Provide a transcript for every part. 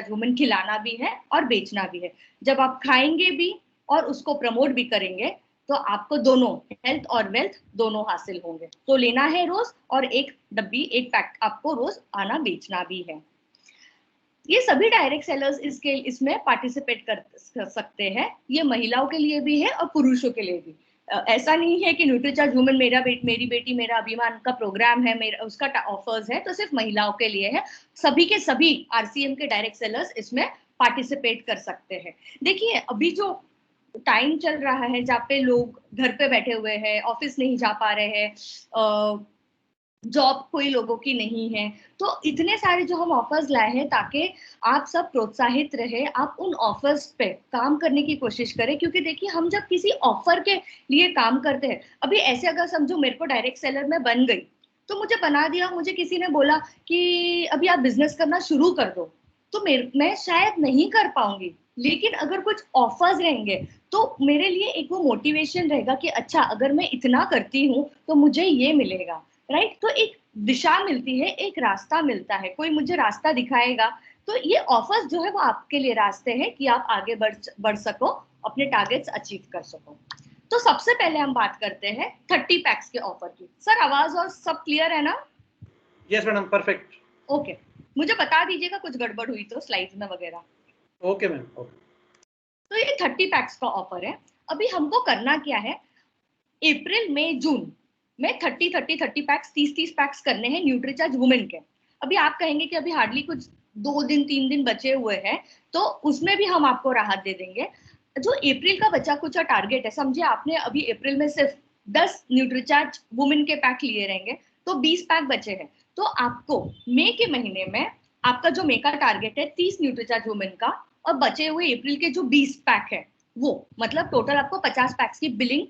Women खिलाना भी है और बेचना भी है। जब आप खाएंगे भी और उसको प्रमोट भी करेंगे तो आपको दोनों हेल्थ और वेल्थ दोनों हासिल होंगे। तो लेना है रोज और एक डब्बी एक पैक आपको रोज आना बेचना भी है। ये सभी डायरेक्ट सेलर्स इसमें पार्टिसिपेट कर सकते हैं। ये महिलाओं के लिए भी है और पुरुषों के लिए भी। ऐसा नहीं है कि न्यूट्रीचार्ज वुमेन मेरी बेटी मेरा अभिमान का प्रोग्राम है, मेरा उसका ऑफर्स है तो सिर्फ महिलाओं के लिए है। सभी के सभी आरसीएम के डायरेक्ट सेलर्स इसमें पार्टिसिपेट कर सकते हैं। देखिए अभी जो टाइम चल रहा है जहाँ पे लोग घर पे बैठे हुए हैं, ऑफिस नहीं जा पा रहे हैं, जॉब कोई लोगों की नहीं है, तो इतने सारे जो हम ऑफर्स लाए हैं ताकि आप सब प्रोत्साहित रहे, आप उन ऑफर्स पे काम करने की कोशिश करें। क्योंकि देखिए हम जब किसी ऑफर के लिए काम करते हैं, अभी ऐसे अगर समझो मेरे को डायरेक्ट सेलर में बन गई तो मुझे बना दिया, मुझे किसी ने बोला कि अभी आप बिजनेस करना शुरू कर दो, तो मैं शायद नहीं कर पाऊंगी। लेकिन अगर कुछ ऑफर्स रहेंगे तो मेरे लिए एक वो मोटिवेशन रहेगा कि अच्छा अगर मैं इतना करती हूँ तो मुझे ये मिलेगा, राइट। तो एक दिशा मिलती है, एक रास्ता मिलता है, कोई मुझे रास्ता दिखाएगा। तो ये ऑफर्स जो है वो आपके लिए रास्ते हैं कि आप आगे बढ़ सको, अपने टारगेट्स अचीव कर सको। तो सबसे पहले हम बात करते हैं 30 पैक्स के ऑफर की। सर आवाज और सब क्लियर है ना? Yes madam, perfect. ओके, मुझे बता दीजिएगा कुछ गड़बड़ हुई तो स्लाइड्स में वगैरह। Okay ma'am, okay. तो ये 30 पैक्स का ऑफर है। अभी हमको करना क्या है, अप्रैल मई जून में 30 पैक्स 30 पैक्स करने हैं न्यूट्रीचार्ज वुमेन के। अभी आप कहेंगे कि अभी हार्डली कुछ 2 दिन 3 दिन बचे हुए हैं, तो उसमें भी हम आपको राहत दे देंगे। जो अप्रैल का बचा कुछ टारगेट है, समझिए आपने अभी अप्रैल में सिर्फ 10 न्यूट्रीचार्ज वुमेन के पैक लिए रहेंगे तो 20 पैक बचे हैं। तो आपको मई के महीने में आपका जो मई का टारगेट है 30 न्यूट्रीचार्ज वुमेन का, और बचे हुए अप्रैल के जो 20 पैक है वो, मतलब टोटल आपको 50 पैक्स की बिलिंग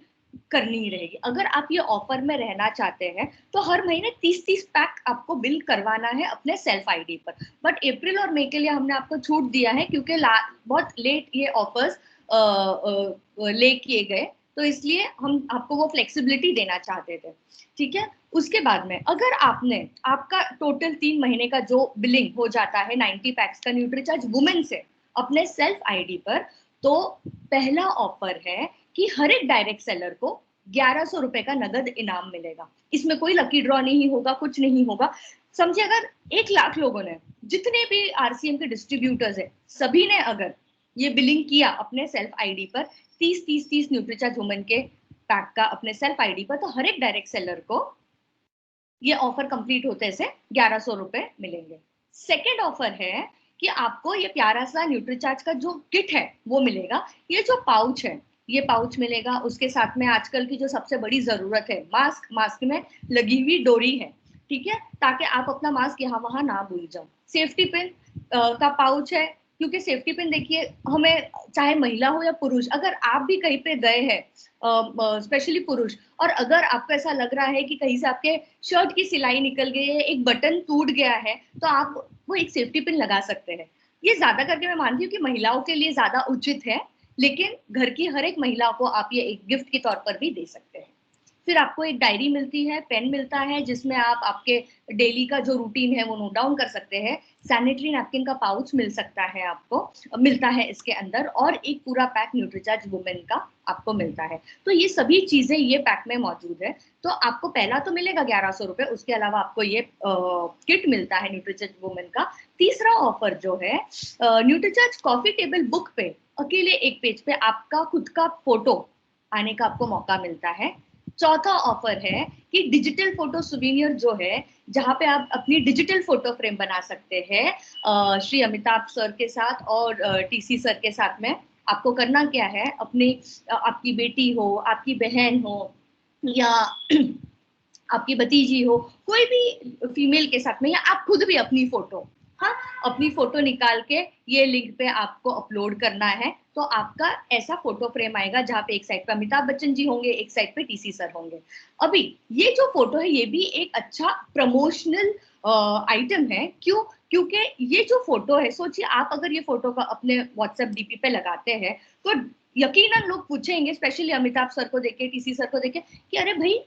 करनी ही रहेगी। अगर आप ये ऑफर में रहना चाहते हैं तो हर महीने 30 पैक आपको बिल करवाना है अपने सेल्फ आईडी पर। बट अप्रैल और मई के लिए हमने आपको छूट दिया है क्योंकि बहुत लेट ये ऑफर्स ले किए गए, तो इसलिए हम आपको वो फ्लेक्सिबिलिटी देना चाहते थे। ठीक है, उसके बाद में अगर आपका टोटल 3 महीने का जो बिलिंग हो जाता है 90 पैक्स का न्यूट्रीचार्ज वुमेन से अपने सेल्फ आईडी पर, तो पहला ऑफर है कि हर एक डायरेक्ट सेलर को 1100 रुपए का नगद इनाम मिलेगा। इसमें कोई लकी ड्रॉ नहीं होगा, कुछ नहीं होगा। समझिए अगर 1 लाख लोगों ने, जितने भी आरसीएम के डिस्ट्रीब्यूटर्स है, सभी ने अगर ये बिलिंग किया अपने सेल्फ आईडी पर 30 न्यूट्रीचार्ज वुमेन के पैक का अपने सेल्फ आईडी पर, तो हर एक डायरेक्ट सेलर को ये ऑफर कंप्लीट होते से 1100 रुपए मिलेंगे। सेकेंड ऑफर है कि आपको ये प्यारा सा न्यूट्रीचार्ज का जो किट है वो मिलेगा। ये जो पाउच है ये पाउच मिलेगा, उसके साथ में आजकल की जो सबसे बड़ी जरूरत है मास्क, मास्क में लगी हुई डोरी है, ठीक है, ताकि आप अपना मास्क यहाँ वहां ना भूल जाओ। सेफ्टी पिन का पाउच है, क्योंकि सेफ्टी पिन देखिए हमें, चाहे महिला हो या पुरुष, अगर आप भी कहीं पे गए हैं, स्पेशली पुरुष, और अगर आपको ऐसा लग रहा है कि कहीं से आपके शर्ट की सिलाई निकल गई है, एक बटन टूट गया है, तो आप वो एक सेफ्टी पिन लगा सकते हैं। ये ज्यादा करके मैं मानती हूँ कि महिलाओं के लिए ज्यादा उचित है, लेकिन घर की हर एक महिला को आप ये एक गिफ्ट के तौर पर भी दे सकते हैं। फिर आपको एक डायरी मिलती है, पेन मिलता है, जिसमें आप आपके डेली का जो रूटीन है वो नोट डाउन कर सकते हैं। सैनिटरी नैपकिन का पाउच मिल सकता है, आपको मिलता है इसके अंदर, और एक पूरा पैक न्यूट्रीचार्ज वुमेन का आपको मिलता है। तो ये सभी चीजें ये पैक में मौजूद है। तो आपको पहला तो मिलेगा 1100 रुपए, उसके अलावा आपको ये किट मिलता है न्यूट्रीचार्ज वुमेन का। तीसरा ऑफर जो है, न्यूट्रीचार्ज कॉफी टेबल बुक पे अकेले एक पेज पे आपका खुद का फोटो आने का आपको मौका मिलता है। चौथा ऑफर है कि डिजिटल फोटो सुवीनियर जो है, जहां पे आप अपनी डिजिटल फोटो फ्रेम बना सकते हैं श्री अमिताभ सर के साथ और टीसी सर के साथ में। आपको करना क्या है, अपनी आपकी बेटी हो, आपकी बहन हो, या आपकी भतीजी हो, कोई भी फीमेल के साथ में, या आप खुद भी अपनी फोटो, हाँ, अपनी फोटो निकाल के ये लिंक पे आपको अपलोड करना है। तो आपका ऐसा फोटो फ्रेम आएगा जहाँ पे एक साइड पे अमिताभ बच्चन जी होंगे, एक साइड पे टीसी सर होंगे। अभी ये जो फोटो है ये भी एक अच्छा प्रमोशनल आइटम है। क्यों? क्योंकि ये जो फोटो है, सोचिए आप अगर ये फोटो का अपने व्हाट्सएप डीपी पे लगाते हैं तो यकीनन लोग पूछेंगे, स्पेशली अमिताभ सर को देखे, टीसी सर को देखे, कि अरे भाई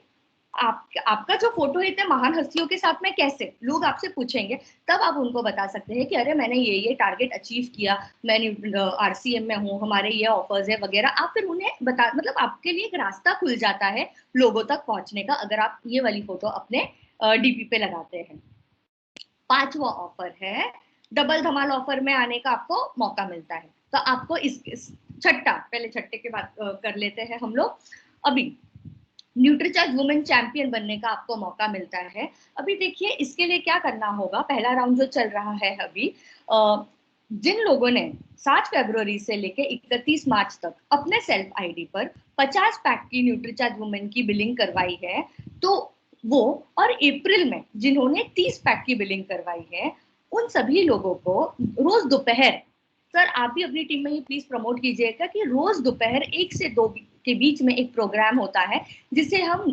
आपका जो फोटो है इतने महान हस्तियों के साथ में कैसे, लोग आपसे पूछेंगे, तब आप उनको बता सकते हैं कि अरे मैंने ये टारगेट अचीव किया, मैं आरसीएम में हूँ, हमारे ये ऑफर्स है वगैरह। आप फिर उन्हें बता, मतलब आपके लिए एक रास्ता खुल जाता है लोगों तक पहुंचने का, अगर आप ये वाली फोटो अपने डीपी पे लगाते हैं। 5वां ऑफर है डबल धमाल ऑफर में आने का आपको मौका मिलता है। तो आपको इस छठा, पहले छठे के बाद कर लेते हैं हम लोग। अभी न्यूट्रीचार्ज वुमेन चैंपियन बनने का आपको मौका मिलता है। अभी देखिए इसके लिए क्या करना होगा, पहला राउंड जो चल रहा है अभी, जिन लोगों ने 7 फरवरी से लेके 31 मार्च तक अपने सेल्फ आईडी पर 50 पैक की न्यूट्रीचार्ज वुमेन की बिलिंग करवाई है, तो वो, और अप्रैल में जिन्होंने 30 पैक की बिलिंग करवाई है, उन सभी लोगों को रोज दोपहर, सर आप भी अपनी टीम में ये प्लीज प्रमोट कीजिएगा कि रोज दोपहर 1 से 2 के बीच में एक प्रोग्राम होता है जिसे हम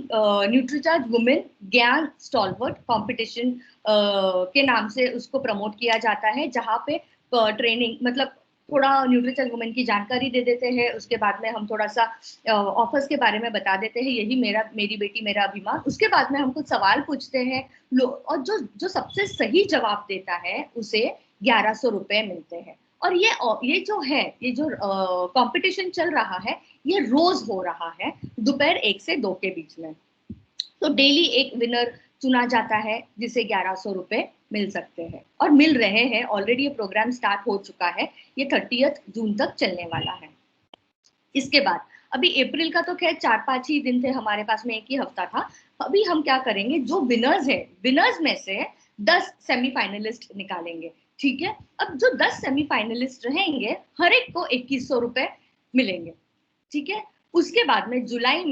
न्यूट्रीचार्ज वुमेन ज्ञान स्टॉलवर्ट कंपटीशन के नाम से उसको प्रमोट किया जाता है, जहाँ पे ट्रेनिंग, मतलब थोड़ा न्यूट्रीचार्ज वुमेन की जानकारी दे देते हैं, उसके बाद में हम थोड़ा सा ऑफर्स के बारे में बता देते हैं, यही मेरी बेटी मेरा अभिमान, उसके बाद में हम कुछ सवाल पूछते हैं, और जो सबसे सही जवाब देता है उसे 1100 रुपए मिलते हैं। और ये जो है, ये जो कंपटीशन चल रहा है, ये रोज हो रहा है दोपहर 1 से 2 के बीच में। तो डेली एक विनर चुना जाता है जिसे 1100 रुपए मिल सकते हैं, और मिल रहे हैं ऑलरेडी। ये प्रोग्राम स्टार्ट हो चुका है, ये 30 जून तक चलने वाला है। इसके बाद अभी अप्रैल का तो खैर 4-5 ही दिन थे हमारे पास में, एक ही हफ्ता था। अभी हम क्या करेंगे, जो विनर्स है, विनर्स में से 10 सेमीफाइनलिस्ट निकालेंगे, ठीक है। अब जो 10 सेमीफाइनलिस्ट रहेंगे, हर एक को 2100 रुपए मिलेंगे, ठीक है। उसके बाद में जुलाई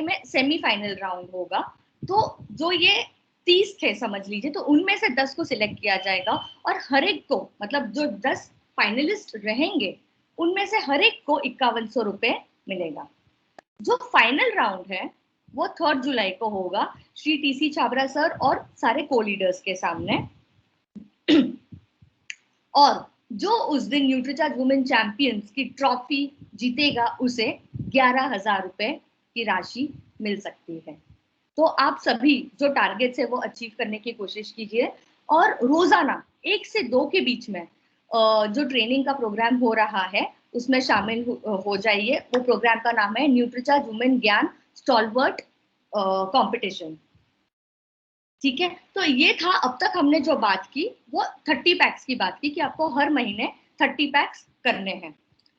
में सेमीफाइनल राउंड होगा, तो जो ये 30 थे समझ लीजिए, तो उनमें से 10 को सिलेक्ट किया जाएगा, और हर एक को, मतलब जो 10 फाइनलिस्ट रहेंगे उनमें से हर एक को 5100 रुपए मिलेगा। जो फाइनल राउंड है वो 3 जुलाई को होगा, श्री टीसी छाबरा सर और सारे को लीडर्स के सामने। और जो उस दिन न्यूट्रीचार्ज वुमेन चैंपियंस की ट्रॉफी जीतेगा उसे 11,000 रुपए की राशि मिल सकती है। तो आप सभी जो टारगेट्स है वो अचीव करने की कोशिश कीजिए, और रोजाना 1 से 2 के बीच में जो ट्रेनिंग का प्रोग्राम हो रहा है उसमें शामिल हो जाइए। वो प्रोग्राम का नाम है न्यूट्रीचार्ज वुमेन ज्ञान स्टॉलवर्ट कंपटीशन, ठीक है। तो ये था अब तक हमने जो बात की, वो 30 पैक्स की बात की कि आपको हर महीने 30 पैक्स करने हैं,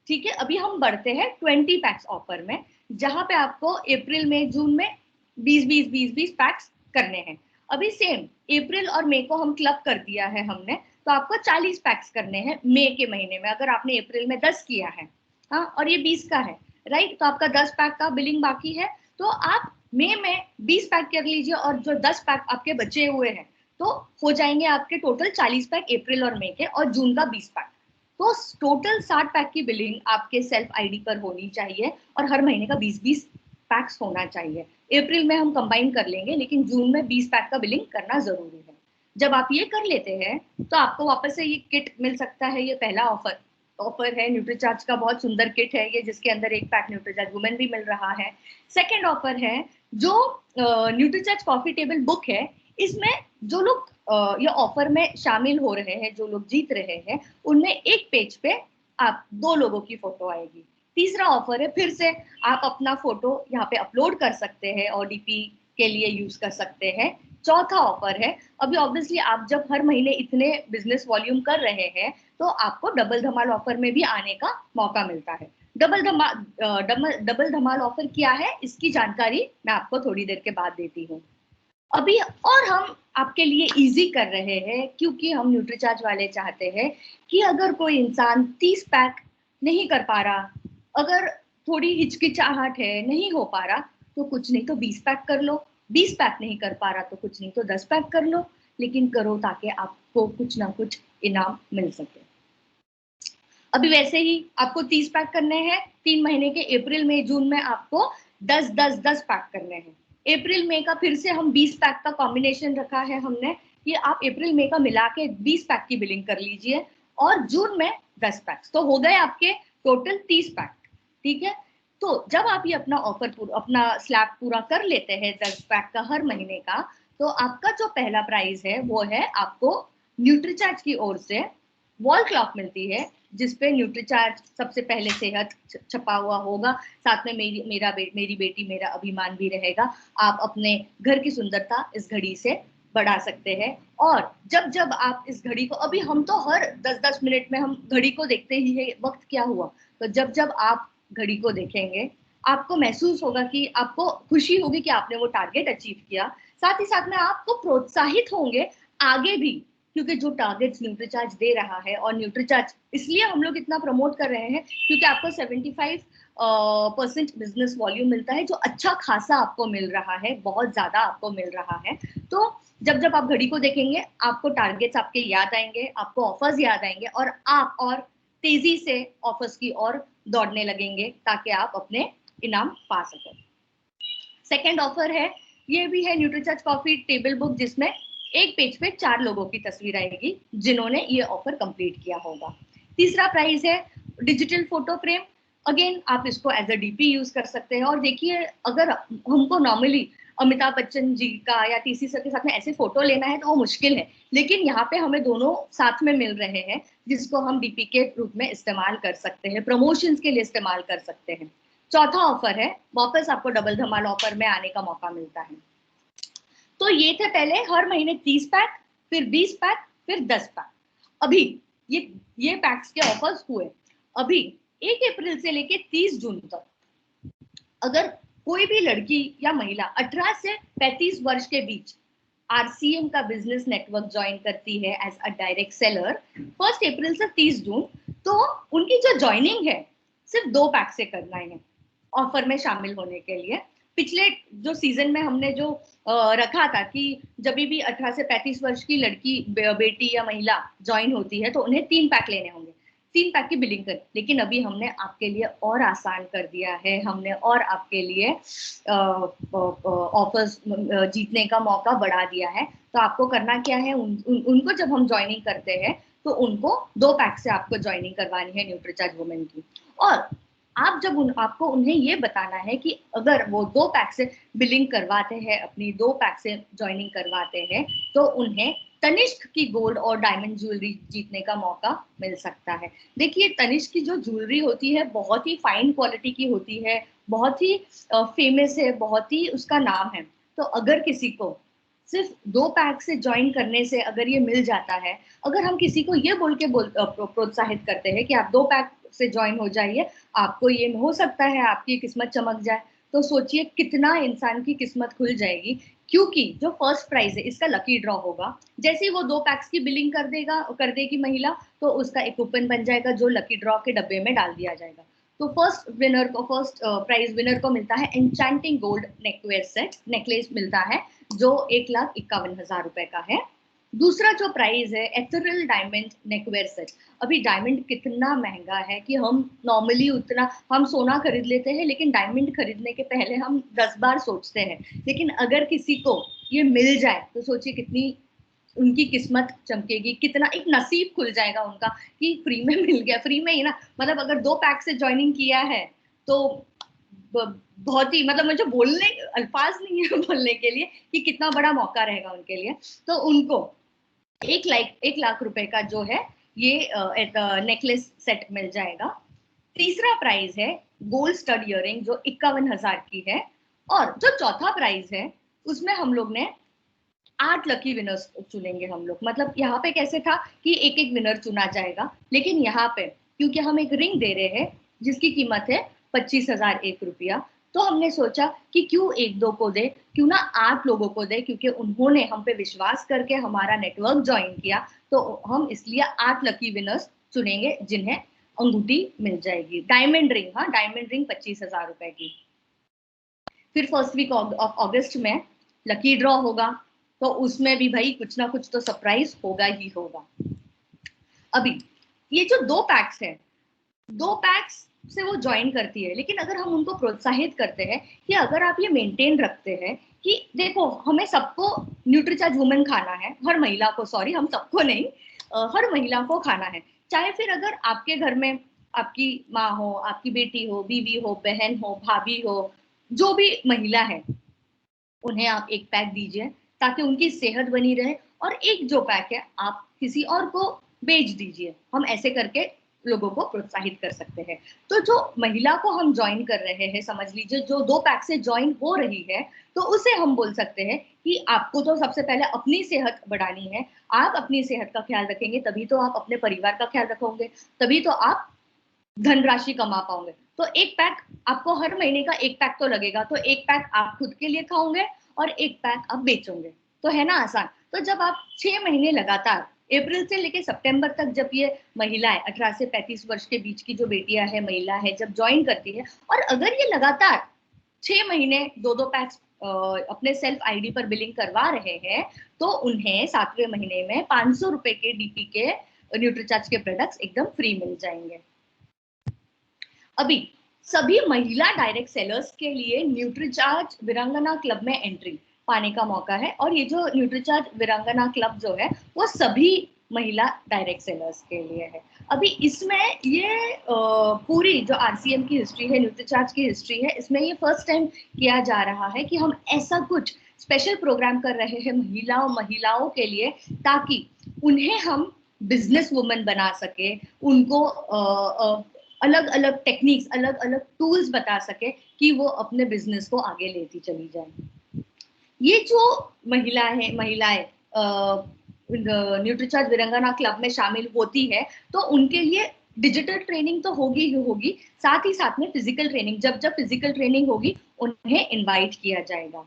ठीक है। अभी हम बढ़ते हैं 20 पैक्स ऑफर में, जहां पे आपको अप्रैल में जून में 20 पैक्स करने हैं। अभी सेम अप्रैल और मई को हम क्लब कर दिया है हमने, तो आपको 40 पैक्स करने हैं मई के महीने में। अगर आपने अप्रैल में 10 किया है, हाँ, और ये 20 का है, राइट, तो आपका 10 पैक का बिलिंग बाकी है, तो आप मई में 20 पैक कर लीजिए, और जो 10 पैक आपके बचे हुए हैं तो हो जाएंगे आपके टोटल 40 पैक अप्रैल और मई के, और जून का 20 पैक। तो टोटल 60 पैक की बिलिंग आपके सेल्फ आईडी पर होनी चाहिए, और हर महीने का 20 पैक्स होना चाहिए। अप्रैल में हम कंबाइन कर लेंगे, लेकिन जून में 20 पैक का बिलिंग करना जरूरी है। जब आप ये कर लेते हैं तो आपको वापस से ये किट मिल सकता है। ये पहला ऑफर है, न्यूट्रीचार्ज का बहुत सुंदर किट है ये, जिसके अंदर 1 पैक न्यूट्रीचार्ज वुमेन भी मिल रहा है। सेकेंड ऑफर है जो न्यूट्रीचार्ज कॉफी टेबल बुक है। इसमें जो लोग ये ऑफर में शामिल हो रहे हैं, जो लोग जीत रहे हैं, उनमें एक पेज पे आप 2 लोगों की फोटो आएगी। तीसरा ऑफर है, फिर से आप अपना फोटो यहाँ पे अपलोड कर सकते हैं और डीपी के लिए यूज कर सकते हैं। चौथा ऑफर है, अभी ऑब्वियसली आप जब हर महीने इतने बिजनेस वॉल्यूम कर रहे हैं तो आपको डबल धमाल ऑफर में भी आने का मौका मिलता है। डबल धमाल ऑफर क्या है, इसकी जानकारी मैं आपको थोड़ी देर के बाद देती हूँ। अभी और हम आपके लिए इजी कर रहे हैं, क्योंकि हम न्यूट्रीचार्ज वाले चाहते हैं कि अगर कोई इंसान 30 पैक नहीं कर पा रहा, अगर थोड़ी हिचकिचाहट है, नहीं हो पा रहा, तो कुछ नहीं तो 20 पैक कर लो। 20 पैक नहीं कर पा रहा तो कुछ नहीं तो 10 पैक कर लो, लेकिन करो ताकि आपको कुछ ना कुछ इनाम मिल सके। अभी वैसे ही आपको 30 पैक करने हैं 3 महीने के, अप्रैल में जून में आपको 10 पैक करने हैं। अप्रैल मई का फिर से हम 20 पैक का कॉम्बिनेशन रखा है हमने, कि आप अप्रैल मई का मिला के 20 पैक की बिलिंग कर लीजिए, और जून में 10 पैक, तो हो गए आपके टोटल 30 पैक, ठीक है। तो जब आप ये अपना अपना स्लैब पूरा कर लेते हैं 10 पैक का हर महीने का, तो आपका जो पहला प्राइस है वो है आपको न्यूट्रीचार्ज की ओर से वॉल क्लॉक मिलती है, जिसपे न्यूट्रीचार्ज सबसे पहले सेहत छपा हुआ होगा, साथ में मेरी बेटी मेरा अभिमान भी रहेगा। आप अपने घर की सुंदरता इस घड़ी से बढ़ा सकते हैं। और जब जब आप इस घड़ी को, अभी हम तो हर 10-10 मिनट में हम घड़ी को देखते ही है वक्त क्या हुआ, तो जब जब आप घड़ी को देखेंगे आपको महसूस होगा कि आपको खुशी होगी कि आपने वो टारगेट अचीव किया। साथ ही साथ में आपको प्रोत्साहित होंगे आगे भी, क्योंकि जो टारगेट्स न्यूट्रीचार्ज दे रहा है, और न्यूट्रीचार्ज इसलिए हम लोग इतना प्रमोट कर रहे हैं क्योंकि आपको 75% बिजनेस वॉल्यूम मिलता है, जो अच्छा खासा आपको मिल रहा है, बहुत ज्यादा आपको मिल रहा है। तो जब जब आप घड़ी को देखेंगे आपको टारगेट्स आपके याद आएंगे, आपको ऑफर्स याद आएंगे, और आप और तेजी से ऑफर्स की ओर दौड़ने लगेंगे ताकि आप अपने इनाम पा सकें। सेकेंड ऑफर है, ये भी है न्यूट्रीचार्ज कॉफी टेबल बुक, जिसमें एक पेज पे 4 लोगों की तस्वीर आएगी जिन्होंने ये ऑफर कंप्लीट किया होगा। तीसरा प्राइस है डिजिटल फोटो फ्रेम। अगेन आप इसको एज अ डीपी यूज कर सकते हैं। और देखिए, अगर हमको नॉर्मली अमिताभ बच्चन जी का या टीसी सर के साथ में ऐसे फोटो लेना है तो वो मुश्किल है, लेकिन यहाँ पे हमें दोनों साथ में मिल रहे हैं, जिसको हम डीपी के रूप में इस्तेमाल कर सकते हैं, प्रमोशंस के लिए इस्तेमाल कर सकते हैं। चौथा ऑफर है, वापस आपको डबल धमाल ऑफर में आने का मौका मिलता है। तो ये थे पहले हर महीने 30 पैक, फिर 20 पैक, फिर 10 पैक। अभी ये पैक्स के ऑफर्स हुए अभी 1 अप्रैल से लेके 30 जून तक। अगर कोई भी लड़की या महिला 18 से 35 वर्ष के बीच आरसीएम का बिजनेस नेटवर्क ज्वाइन करती है एज अ डायरेक्ट सेलर 1 अप्रैल से 30 जून, तो उनकी जो ज्वाइनिंग है सिर्फ 2 पैक से करना है ऑफर में शामिल होने के लिए। पिछले जो सीजन में हमने जो रखा था कि जब भी 18 से 35 वर्ष की लड़की बेटी या महिला ज्वाइन होती है तो उन्हें 3 पैक लेने होंगे, 3 पैक की बिलिंग कर। लेकिन अभी हमने आपके लिए और आसान कर दिया है, हमने और आपके लिए ऑफर्स जीतने का मौका बढ़ा दिया है। तो आपको करना क्या है, उनको जब हम ज्वाइनिंग करते हैं तो उनको 2 पैक से आपको ज्वाइनिंग करवानी है न्यूट्रीचार्ज वुमेन की। और आप जब आपको उन्हें ये बताना है कि अगर वो 2 पैक से बिलिंग करवाते हैं, अपनी 2 पैक से ज्वाइनिंग करवाते हैं, तो उन्हें तनिष्क की गोल्ड और डायमंड ज्वेलरी जीतने का मौका मिल सकता है। देखिए, तनिष्क की जो ज्वेलरी होती है बहुत ही फाइन क्वालिटी की होती है, बहुत ही फेमस है, बहुत ही उसका नाम है। तो अगर किसी को सिर्फ 2 पैक से ज्वाइन करने से अगर ये मिल जाता है, अगर हम किसी को ये बोल के प्रोत्साहित करते हैं कि आप 2 पैक से ज्वाइन हो जाइए, आपको ये हो सकता है आपकी किस्मत चमक जाए, तो सोचिए कितना इंसान की किस्मत खुल जाएगी। क्योंकि जो फर्स्ट प्राइज है इसका लकी ड्रॉ होगा, जैसे ही वो 2 पैक्स की बिलिंग कर देगी महिला, तो उसका एक कूपन बन जाएगा जो लकी ड्रॉ के डब्बे में डाल दिया जाएगा। तो फर्स्ट प्राइज विनर को मिलता है एन्चेंटिंग गोल्ड नेकलेस मिलता है, जो 1,51,000 रुपए का है। दूसरा जो प्राइज है एथेरियल डायमंड नेकवेयर सेट। अभी डायमंड कितना महंगा है कि हम नॉर्मली उतना हम सोना खरीद लेते हैं, लेकिन डायमंड खरीदने के पहले हम 10 बार सोचते हैं। लेकिन अगर किसी को ये मिल जाए तो सोचिए कितनी उनकी किस्मत चमकेगी, कितना एक नसीब खुल जाएगा उनका कि फ्री में मिल गया। फ्री में ही ना, मतलब अगर 2 पैक से ज्वाइनिंग किया है तो बहुत ही, मतलब मुझे बोलने अल्फाज नहीं है बोलने के लिए कि कितना बड़ा मौका रहेगा उनके लिए। तो उनको 1 लाख रुपए का जो है ये नेकलेस सेट मिल जाएगा। तीसरा प्राइज है गोल्ड स्टड इयरिंग जो 51,000 की है। और जो चौथा प्राइज है उसमें हम लोग ने 8 लकी विनर्स चुनेंगे हम लोग। मतलब यहाँ पे कैसे था कि एक एक विनर चुना जाएगा, लेकिन यहाँ पे क्योंकि हम एक रिंग दे रहे हैं जिसकी कीमत है 25,001 रुपया, तो हमने सोचा कि क्यों 1-2 को दे, क्यों ना 8 लोगों को दे, क्योंकि उन्होंने हम पे विश्वास करके हमारा नेटवर्क ज्वाइन किया। तो हम इसलिए 8 लकी विनर्स चुनेंगे जिन्हें अंगूठी मिल जाएगी, डायमंड रिंग। हाँ, डायमंड रिंग 25,000 रुपए की। फिर फर्स्ट वीक ऑफ अगस्त में लकी ड्रॉ होगा, तो उसमें भी भाई कुछ ना कुछ तो सरप्राइज होगा ही होगा। अभी ये जो 2 पैक्स है, 2 पैक्स से वो ज्वाइन करती है, लेकिन अगर हम उनको प्रोत्साहित करते हैं कि अगर आप ये मेंटेन रखते हैं कि देखो हमें सबको न्यूट्रीचार्ज वुमेन खाना है, हर महिला को, सॉरी हम सबको नहीं, हर महिला को खाना है। चाहे फिर अगर आपके घर में आपकी माँ हो, आपकी बेटी हो, बीवी हो, बहन हो, भाभी हो, जो भी महिला है उन्हें आप एक पैक दीजिए ताकि उनकी सेहत बनी रहे, और एक जो पैक है आप किसी और को बेच दीजिए। हम ऐसे करके लोगों को प्रोत्साहित कर सकते हैं। तो जो महिला को हम ज्वाइन कर रहे हैं, समझ लीजिए जो 2 पैक से ज्वाइन हो रही है, तो उसे हम बोल सकते हैं कि आपको तो सबसे पहले अपनी सेहत बढ़ानी है। आप अपनी सेहत का ख्याल रखेंगे तभी तो आप अपने परिवार का ख्याल रखोगे, तभी तो आप धनराशि कमा पाओगे। तो एक पैक आपको हर महीने का एक पैक तो लगेगा, तो एक पैक आप खुद के लिए खाओगे और एक पैक आप बेचोगे, तो है ना आसान। तो जब आप 6 महीने लगातार, अप्रैल से लेके सितंबर तक, जब ये महिलाएं 18 से 35 वर्ष के बीच की जो बेटियां है, महिला है, जब ज्वाइन करती है, और अगर ये लगातार 6 महीने 2-2 पैक्स अपने सेल्फ आईडी पर बिलिंग करवा रहे हैं, तो उन्हें 7वें महीने में 500 रुपए के डीपी के न्यूट्रीचार्ज के प्रोडक्ट्स एकदम फ्री मिल जाएंगे। अभी सभी महिला डायरेक्ट सेलर्स के लिए न्यूट्रीचार्ज वीरांगना क्लब में एंट्री पाने का मौका है, और ये जो न्यूट्रीचार्ज वीरांगना क्लब जो है वो सभी महिला डायरेक्ट सेलर्स के लिए है। अभी इसमें ये पूरी जो आरसीएम की हिस्ट्री है, न्यूट्रीचार्ज की हिस्ट्री है, इसमें ये फर्स्ट टाइम किया जा रहा है कि हम ऐसा कुछ स्पेशल प्रोग्राम कर रहे हैं महिलाओं के लिए, ताकि उन्हें हम बिजनेस वुमन बना सके, उनको अलग अलग टेक्निक्स, अलग अलग टूल्स बता सके कि वो अपने बिजनेस को आगे लेती चली जाए। ये जो महिलाएं न्यूट्रीचार्ज वीरांगना क्लब में शामिल होती है, तो उनके लिए डिजिटल ट्रेनिंग तो होगी ही होगी, साथ ही साथ में फिजिकल ट्रेनिंग, जब जब फिजिकल ट्रेनिंग होगी उन्हें इनवाइट किया जाएगा।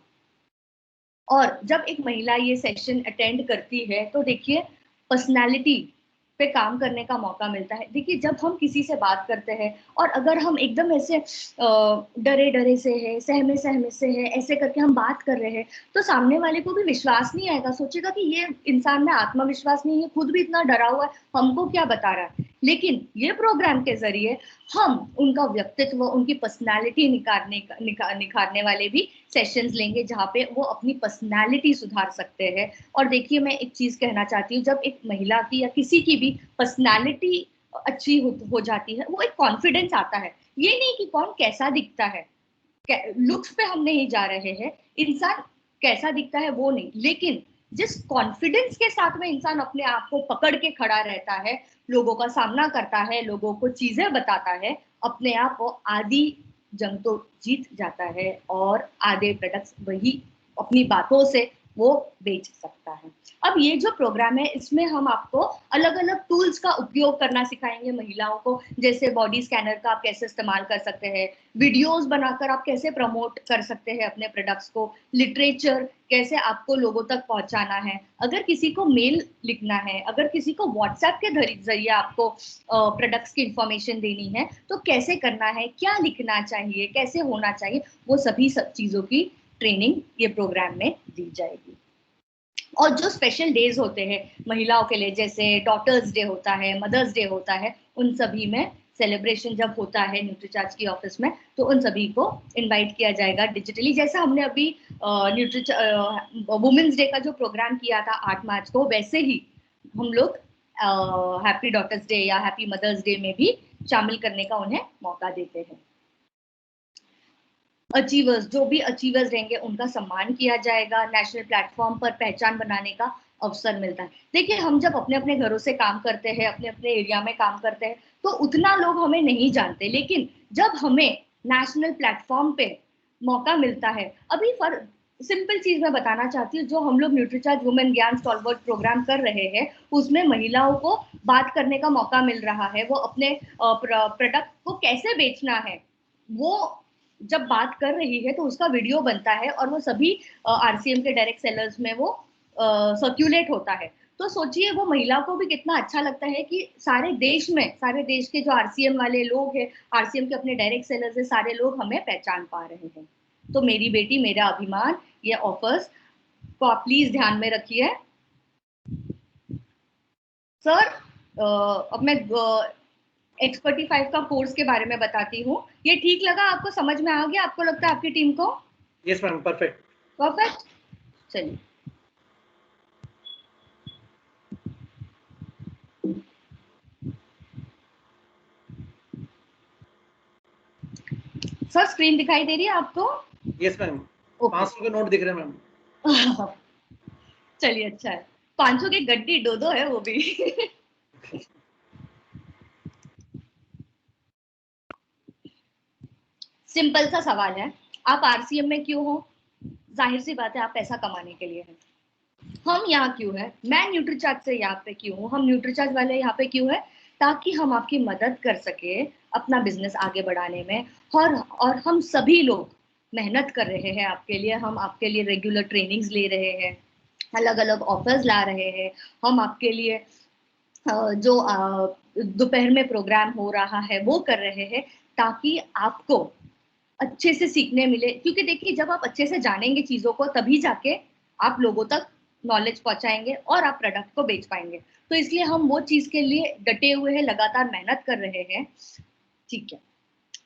और जब एक महिला ये सेशन अटेंड करती है, तो देखिए पर्सनालिटी पे काम करने का मौका मिलता है। देखिए जब हम किसी से बात करते हैं और अगर हम एकदम ऐसे डरे डरे से है, सहमे सहमे से है, ऐसे करके हम बात कर रहे हैं, तो सामने वाले को भी विश्वास नहीं आएगा, सोचेगा कि ये इंसान में आत्मविश्वास नहीं है, खुद भी इतना डरा हुआ है, हमको क्या बता रहा है। लेकिन ये प्रोग्राम के जरिए हम उनका व्यक्तित्व, उनकी पर्सनालिटी निखारने वाले भी सेशंस लेंगे, जहाँ पे वो अपनी पर्सनालिटी सुधार सकते हैं। और देखिए मैं एक चीज कहना चाहती हूँ, जब एक महिला की या किसी की भी पर्सनालिटी अच्छी हो जाती है, वो एक कॉन्फिडेंस आता है। ये नहीं कि कौन कैसा दिखता है, लुक्स पे हम नहीं जा रहे हैं, इंसान कैसा दिखता है वो नहीं, लेकिन जिस कॉन्फिडेंस के साथ में इंसान अपने आप को पकड़ के खड़ा रहता है, लोगों का सामना करता है, लोगों को चीजें बताता है, अपने आप को आधी जंग तो जीत जाता है, और आधे प्रोडक्ट्स वही अपनी बातों से वो बेच सकता है। अब ये जो प्रोग्राम है, इसमें हम आपको अलग अलग टूल्स का उपयोग करना सिखाएंगे महिलाओं को, जैसे बॉडी स्कैनर का आप कैसे इस्तेमाल कर सकते हैं, वीडियोस बनाकर आप कैसे प्रमोट कर सकते हैं अपने प्रोडक्ट्स को, लिटरेचर कैसे आपको लोगों तक पहुंचाना है, अगर किसी को मेल लिखना है, अगर किसी को व्हाट्सएप के जरिए आपको प्रोडक्ट्स की इंफॉर्मेशन देनी है, तो कैसे करना है, क्या लिखना चाहिए, कैसे होना चाहिए, वो सभी सब चीजों की ट्रेनिंग ये प्रोग्राम में दी जाएगी। और जो स्पेशल डेज होते हैं महिलाओं के लिए, जैसे डॉटर्स डे होता है, मदर्स डे होता है, उन सभी में सेलिब्रेशन जब होता है न्यूट्रीचार्ज की ऑफिस में, तो उन सभी को इनवाइट किया जाएगा डिजिटली। जैसा हमने अभी वुमेन्स डे का जो प्रोग्राम किया था 8 मार्च को, वैसे ही हम लोग हैप्पी डॉटर्स डे या हैप्पी मदर्स डे में भी शामिल करने का उन्हें मौका देते हैं। अचीवर्स, जो भी अचीवर्स रहेंगे उनका सम्मान किया जाएगा, नेशनल प्लेटफॉर्म पर पहचान बनाने का अवसर मिलता है। देखिए हम जब अपने अपने घरों से काम करते हैं, अपने अपने एरिया में काम करते हैं, तो उतना लोग हमें नहीं जानते, लेकिन जब हमें नेशनल प्लेटफॉर्म पे मौका मिलता है, अभी फॉर सिंपल चीज मैं बताना चाहती हूँ, जो हम लोग न्यूट्रीचार्ज वुमेन ज्ञान स्टॉलवर्ट प्रोग्राम कर रहे हैं, उसमें महिलाओं को बात करने का मौका मिल रहा है, वो अपने प्रोडक्ट को कैसे बेचना है वो जब बात कर रही है, तो उसका वीडियो बनता है और वो सभी आरसीएम के डायरेक्ट सेलर्स में वो सर्क्यूलेट होता है। तो सोचिए वो महिला को भी कितना अच्छा लगता है कि सारे देश के जो आरसीएम वाले लोग हैं, आरसीएम के अपने डायरेक्ट सेलर्स है, सारे लोग हमें पहचान पा रहे हैं। तो मेरी बेटी मेरा अभिमान, ये ऑफर्स को आप प्लीज ध्यान में रखिए। सर अब मैं एक्सपर्टी 5 का कोर्स के बारे में बताती हूँ। ये ठीक लगा आपको, समझ में आ गया आपको, लगता है आपकी टीम को? Yes ma'am, perfect. परफेक्ट, चलिए। सर स्क्रीन दिखाई दे रही है आपको? यस मैम, ओके 500 के नोट दिख रहे हैं मैम। चलिए अच्छा है, 500 के गड्डी दो है वो भी। सिंपल सा सवाल है, आप आरसीएम में क्यों हो? जाहिर सी बात है, आप पैसा कमाने के लिए हैं। हम यहाँ क्यों है? मैं न्यूट्रीचार्ज से यहाँ पे क्यों हूँ? हम न्यूट्रीचार्ज वाले यहाँ पे क्यों है? ताकि हम आपकी मदद कर सके अपना बिजनेस आगे बढ़ाने में। और हम सभी लोग मेहनत कर रहे हैं आपके लिए। हम आपके लिए रेगुलर ट्रेनिंग्स ले रहे हैं, अलग अलग ऑफर्स ला रहे हैं। हम आपके लिए जो दोपहर में प्रोग्राम हो रहा है वो कर रहे हैं, ताकि आपको अच्छे से सीखने मिले। क्योंकि देखिए, जब आप अच्छे से जानेंगे चीजों को, तभी जाके आप लोगों तक नॉलेज पहुंचाएंगे और आप प्रोडक्ट को बेच पाएंगे। तो इसलिए हम वो चीज के लिए डटे हुए हैं, लगातार मेहनत कर रहे हैं। ठीक है,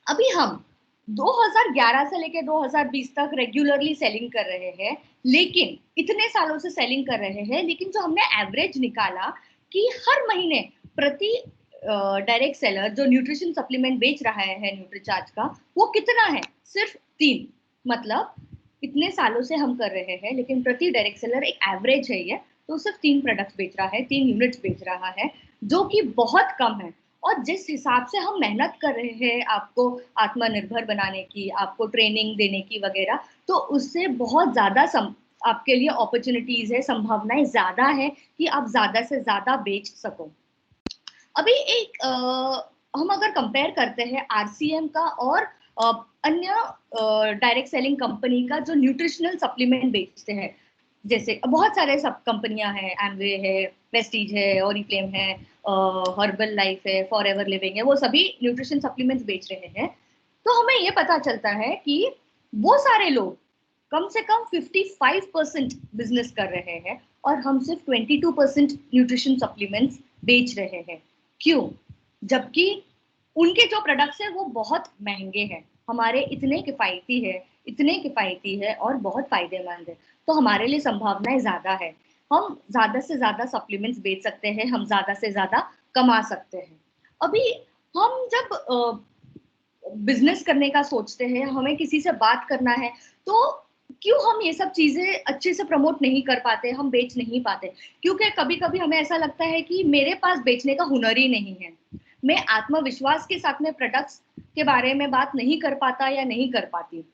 अभी हम 2011 से लेकर 2020 तक रेगुलरली सेलिंग कर रहे हैं। लेकिन इतने सालों से सेलिंग कर रहे हैं, लेकिन जो हमने एवरेज निकाला कि हर महीने प्रति डायरेक्ट सेलर जो न्यूट्रिशन सप्लीमेंट बेच रहा है न्यूट्रीचार्ज का, वो कितना है? सिर्फ 3। मतलब इतने सालों से हम कर रहे हैं, लेकिन प्रति डायरेक्ट सेलर एक एवरेज है ये, तो सिर्फ 3 प्रोडक्ट्स बेच रहा है, 3 यूनिट्स बेच रहा है, जो कि बहुत कम है। और जिस हिसाब से हम मेहनत कर रहे हैं आपको आत्मनिर्भर बनाने की, आपको ट्रेनिंग देने की वगैरह, तो उससे बहुत ज्यादा आपके लिए अपॉर्चुनिटीज है, संभावनाएं ज्यादा है कि आप ज्यादा से ज्यादा बेच सको। अभी एक हम अगर कंपेयर करते हैं आरसीएम का और अन्य डायरेक्ट सेलिंग कंपनी का जो न्यूट्रिशनल सप्लीमेंट बेचते हैं, जैसे बहुत सारे सब कंपनियां हैं, एमवे है, प्रेस्टीज है, ओरिफ्लेम है, हर्बल लाइफ है, फॉरएवर लिविंग है, वो सभी न्यूट्रिशन सप्लीमेंट्स बेच रहे हैं। तो हमें ये पता चलता है कि वो सारे लोग कम से कम 55% बिजनेस कर रहे हैं और हम सिर्फ 22% न्यूट्रिशन सप्लीमेंट्स बेच रहे हैं। क्यों? जबकि उनके जो प्रोडक्ट्स है वो बहुत महंगे हैं, हमारे इतने किफायती है और बहुत फायदेमंद है। तो हमारे लिए संभावनाएं ज्यादा है, हम ज्यादा से ज्यादा सप्लीमेंट्स बेच सकते हैं, हम ज्यादा से ज्यादा कमा सकते हैं। अभी हम जब बिजनेस करने का सोचते हैं, हमें किसी से बात करना है, तो क्यों हम ये सब चीजें अच्छे से प्रमोट नहीं कर पाते, हम बेच नहीं पाते? क्योंकि कभी कभी हमें ऐसा लगता है कि मेरे पास बेचने का हुनर ही नहीं है, मैं आत्मविश्वास के साथ में प्रोडक्ट्स के बारे में बात नहीं कर पाता या नहीं कर पाती।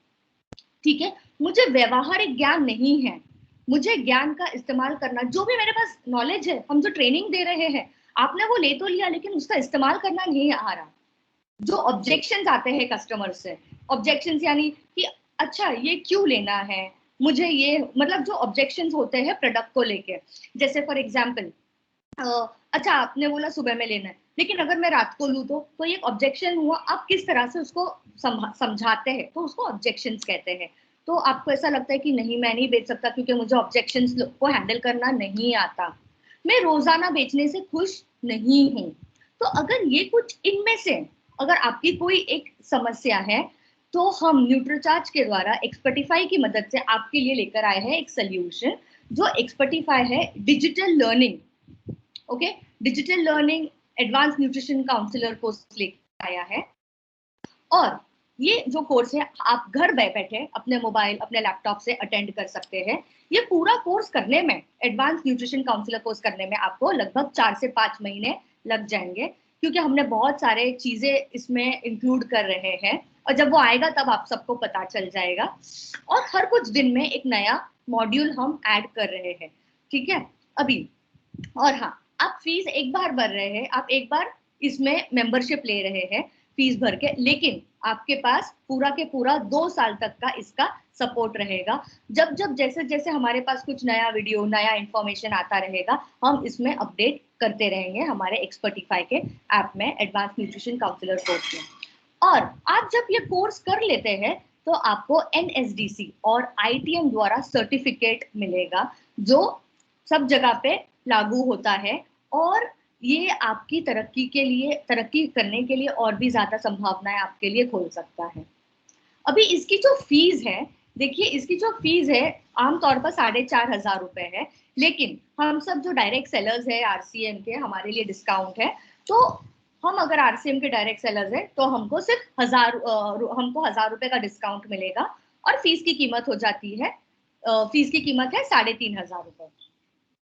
ठीक है, मुझे व्यवहारिक ज्ञान नहीं है, मुझे ज्ञान का इस्तेमाल करना, जो भी मेरे पास नॉलेज है, हम जो ट्रेनिंग दे रहे हैं, आपने वो ले तो लिया, लेकिन उसका इस्तेमाल करना नहीं आ रहा। जो ऑब्जेक्शंस आते हैं कस्टमर से, ऑब्जेक्शंस यानी कि अच्छा ये क्यों लेना है, मुझे ये, मतलब जो ऑब्जेक्शंस होते हैं प्रोडक्ट को लेके, जैसे फॉर एग्जांपल अच्छा आपने बोला सुबह में लेना है, लेकिन अगर मैं रात को लूँ तो ये ऑब्जेक्शन हुआ। आप किस तरह से उसको समझाते हैं, तो उसको ऑब्जेक्शंस कहते हैं। तो आपको ऐसा लगता है कि नहीं, मैं नहीं बेच सकता क्योंकि मुझे ऑब्जेक्शंस को हैंडल करना नहीं आता, मैं रोजाना बेचने से खुश नहीं हूँ। तो अगर ये कुछ इनमें से अगर आपकी कोई एक समस्या है, तो हम न्यूट्रीचार्ज के द्वारा एक्सपर्टिफाई की मदद से आपके लिए लेकर आए हैं एक सोल्यूशन। जो एक्सपर्टिफाई है digital learning, okay, digital learning advance nutrition counsellor course लेकर आया है। और ये जो कोर्स है आप घर बैठे अपने मोबाइल, अपने लैपटॉप से अटेंड कर सकते हैं। ये पूरा कोर्स करने में, एडवांस न्यूट्रिशन काउंसलर कोर्स करने में आपको लगभग 4 से 5 महीने लग जाएंगे, क्योंकि हमने बहुत सारे चीजें इसमें इंक्लूड कर रहे हैं, और जब वो आएगा तब आप सबको पता चल जाएगा। और हर कुछ दिन में एक नया मॉड्यूल हम ऐड कर रहे हैं, ठीक है अभी। और हाँ, आप फीस एक बार भर रहे हैं, आप एक बार इसमें मेंबरशिप ले रहे हैं फीस भर के, लेकिन आपके पास पूरा के पूरा 2 साल तक का इसका सपोर्ट रहेगा। जब जब जैसे जैसे हमारे पास कुछ नया वीडियो, नया इंफॉर्मेशन आता रहेगा, हम इसमें अपडेट करते रहेंगे हमारे एक्सपर्टिफाई के ऐप में, एडवांस न्यूट्रिशन काउंसलर कोर्स में। और आप जब ये कोर्स कर लेते हैं तो आपको एनएसडीसी और आईटीएम द्वारा सर्टिफिकेट मिलेगा, जो सब जगह पे लागू होता है, और ये आपकी तरक्की के लिए, तरक्की करने के लिए और भी ज्यादा संभावनाएं आपके लिए खोल सकता है। अभी इसकी जो फीस है, देखिए इसकी जो फीस है आमतौर पर 4,500 रुपए है, लेकिन हम सब जो डायरेक्ट सेलर्स है आरसीएम के, हमारे लिए डिस्काउंट है। तो हम अगर आरसीएम के डायरेक्ट सेलर्स हैं तो हमको सिर्फ हमको 1000 रुपए का डिस्काउंट मिलेगा और फीस की कीमत हो जाती है, फीस की कीमत है 3500 रुपए।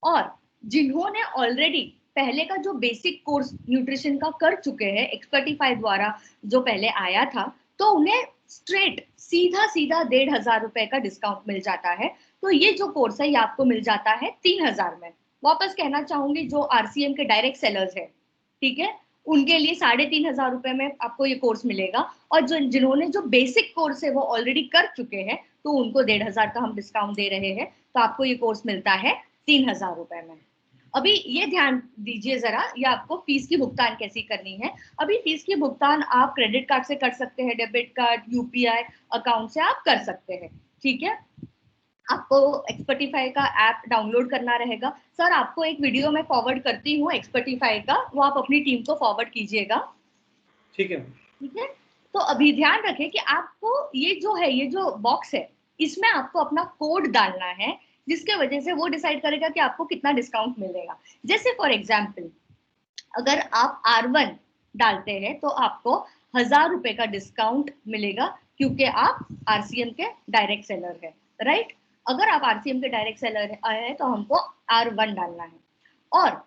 और जिन्होंने ऑलरेडी पहले का जो बेसिक कोर्स न्यूट्रिशन का कर चुके हैं एक्सपर्टिफाई द्वारा जो पहले आया था, तो उन्हें स्ट्रेट सीधा सीधा 1500 रुपए का डिस्काउंट मिल जाता है। तो ये जो कोर्स है ये आपको मिल जाता है 3000 में। वापस कहना चाहूंगी जो आरसीएम के डायरेक्ट सेलर्स है, ठीक है, उनके लिए 3500 रुपए में आपको ये कोर्स मिलेगा। और जो जिन्होंने जो बेसिक कोर्स है वो ऑलरेडी कर चुके हैं तो उनको 1500 का हम डिस्काउंट दे रहे हैं, तो आपको ये कोर्स मिलता है 3000 रुपए में। अभी ये ध्यान दीजिए जरा, ये आपको फीस की भुगतान कैसी करनी है। अभी फीस की भुगतान आप क्रेडिट कार्ड से कर सकते हैं, डेबिट कार्ड, यूपीआई अकाउंट से आप कर सकते हैं, ठीक है। आपको एक्सपर्टिफाई का ऐप डाउनलोड करना रहेगा। सर आपको एक वीडियो में फॉरवर्ड करती हूँ एक्सपर्टिफाई का, वो आप अपनी टीम को फॉरवर्ड कीजिएगा, ठीक है। ठीक है। तो अभी ध्यान रखें कि आपको ये जो है, ये जो बॉक्स है, इसमें आपको अपना कोड डालना है, जिसके वजह से वो डिसाइड करेगा कि आपको कितना डिस्काउंट मिलेगा। जैसे फॉर एग्जाम्पल अगर आप R1 डालते हैं तो आपको 1000 रुपए का डिस्काउंट मिलेगा, क्योंकि आप आरसीएम के डायरेक्ट सेलर है, राइट। अगर आप आरसीएम के डायरेक्ट सेलर है तो हमको R1 डालना है। और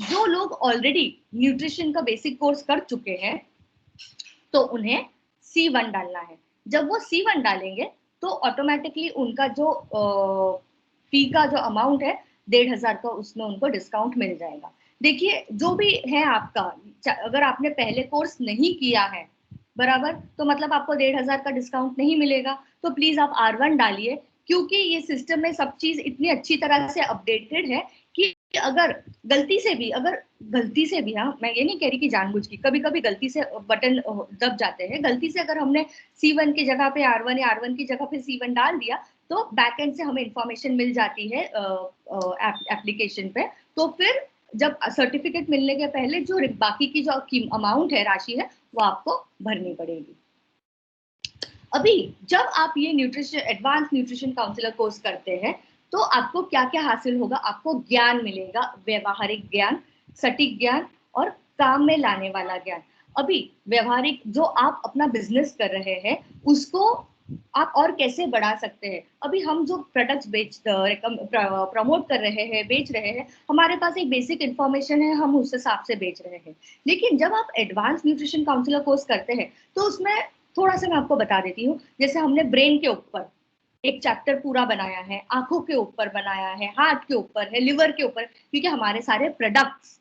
जो लोग ऑलरेडी न्यूट्रिशन का बेसिक कोर्स कर चुके हैं तो उन्हें C1 डालना है। जब वो C1 डालेंगे तो ऑटोमेटिकली उनका जो फी का जो अमाउंट है 1500 का, उसमें उनको डिस्काउंट मिल जाएगा। देखिए जो भी है आपका, अगर आपने पहले कोर्स नहीं किया है बराबर, तो मतलब आपको 1500 का डिस्काउंट नहीं मिलेगा। तो प्लीज आप R1 डालिए, क्योंकि ये सिस्टम में सब चीज इतनी अच्छी तरह से अपडेटेड है कि अगर गलती से भी, हाँ मैं ये नहीं कह रही कि जानबूझ की, कभी कभी गलती से बटन दब जाते हैं, गलती से अगर हमने C1 की जगह पे R1 या R1 की जगह पे C1 डाल दिया तो बैकएंड से हमें इंफॉर्मेशन मिल जाती है एप्लीकेशन पे। तो फिर जब सर्टिफिकेट मिलने के पहले जो बाकी की जो अमाउंट है, राशि है, वो आपको भरनी पड़ेगी। अभी जब आप ये nutrition advance nutrition counsellor course करते हैं तो आपको क्या क्या हासिल होगा। आपको ज्ञान मिलेगा, व्यवहारिक ज्ञान, सटीक ज्ञान और काम में लाने वाला ज्ञान। अभी व्यवहारिक, जो आप अपना बिजनेस कर रहे हैं उसको आप और कैसे बढ़ा सकते हैं। अभी हम जो प्रोडक्ट्स प्रमोट कर रहे हैं, बेच रहे हैं, हमारे पास एक बेसिक इंफॉर्मेशन है, हम उस हिसाब से बेच रहे हैं। लेकिन जब आप एडवांस न्यूट्रिशन काउंसलर कोर्स करते हैं तो उसमें थोड़ा सा मैं आपको बता देती हूँ। जैसे हमने ब्रेन के ऊपर एक चैप्टर पूरा बनाया है, आंखों के ऊपर बनाया है, हार्ट के ऊपर है, लिवर के ऊपर, क्योंकि हमारे सारे प्रोडक्ट्स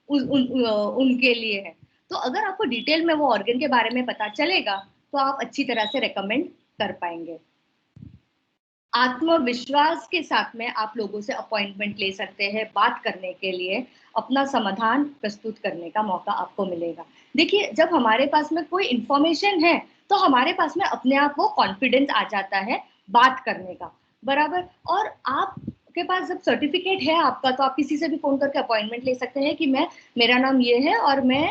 उनके लिए है। तो अगर आपको डिटेल में वो ऑर्गन के बारे में पता चलेगा तो आप अच्छी तरह से रेकमेंड कर पाएंगे। आत्मविश्वास के साथ में आप लोगों से अपॉइंटमेंट ले सकते हैं, बात करने के लिए अपना समाधान प्रस्तुत करने का मौका आपको मिलेगा। देखिए जब हमारे पास में कोई इंफॉर्मेशन है तो हमारे पास में अपने आप वो कॉन्फिडेंस आ जाता है बात करने का, बराबर। और आपके पास जब सर्टिफिकेट है आपका तो आप किसी से भी फोन करके अपॉइंटमेंट ले सकते हैं कि मेरा नाम ये है और मैं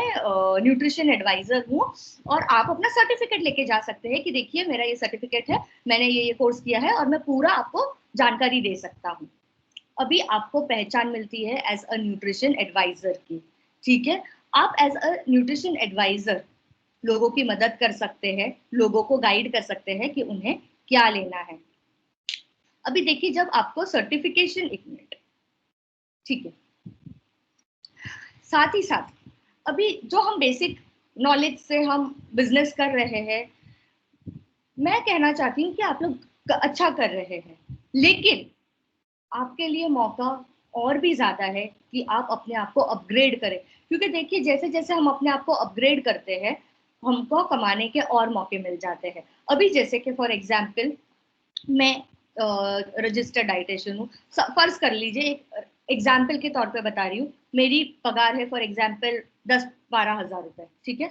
न्यूट्रिशन एडवाइजर हूँ, और आप अपना सर्टिफिकेट लेके जा सकते हैं कि देखिए मेरा ये सर्टिफिकेट है, मैंने ये कोर्स किया है और मैं पूरा आपको जानकारी दे सकता हूँ। अभी आपको पहचान मिलती है एज अ न्यूट्रिशन एडवाइजर की, ठीक है। आप एज अ न्यूट्रिशन एडवाइजर लोगों की मदद कर सकते हैं, लोगों को गाइड कर सकते हैं कि उन्हें क्या लेना है। अभी देखिए जब आपको सर्टिफिकेशन, एक मिनट, ठीक है, साथ ही साथ अभी जो हम बेसिक नॉलेज से हम बिजनेस कर रहे हैं, मैं कहना चाहती हूँ कि आप लोग अच्छा कर रहे हैं, लेकिन आपके लिए मौका और भी ज्यादा है कि आप अपने आप को अपग्रेड करें। क्योंकि देखिए जैसे जैसे हम अपने आप को अपग्रेड करते हैं हमको कमाने के और मौके मिल जाते हैं। अभी जैसे कि फॉर एग्जाम्पल मैं रजिस्टर्ड डाइटिशियन हूँ, फर्ज कर लीजिए, एक एग्जाम्पल के तौर पे बता रही हूँ, मेरी पगार है फॉर एग्जाम्पल 10-12 हजार रुपए, ठीक है,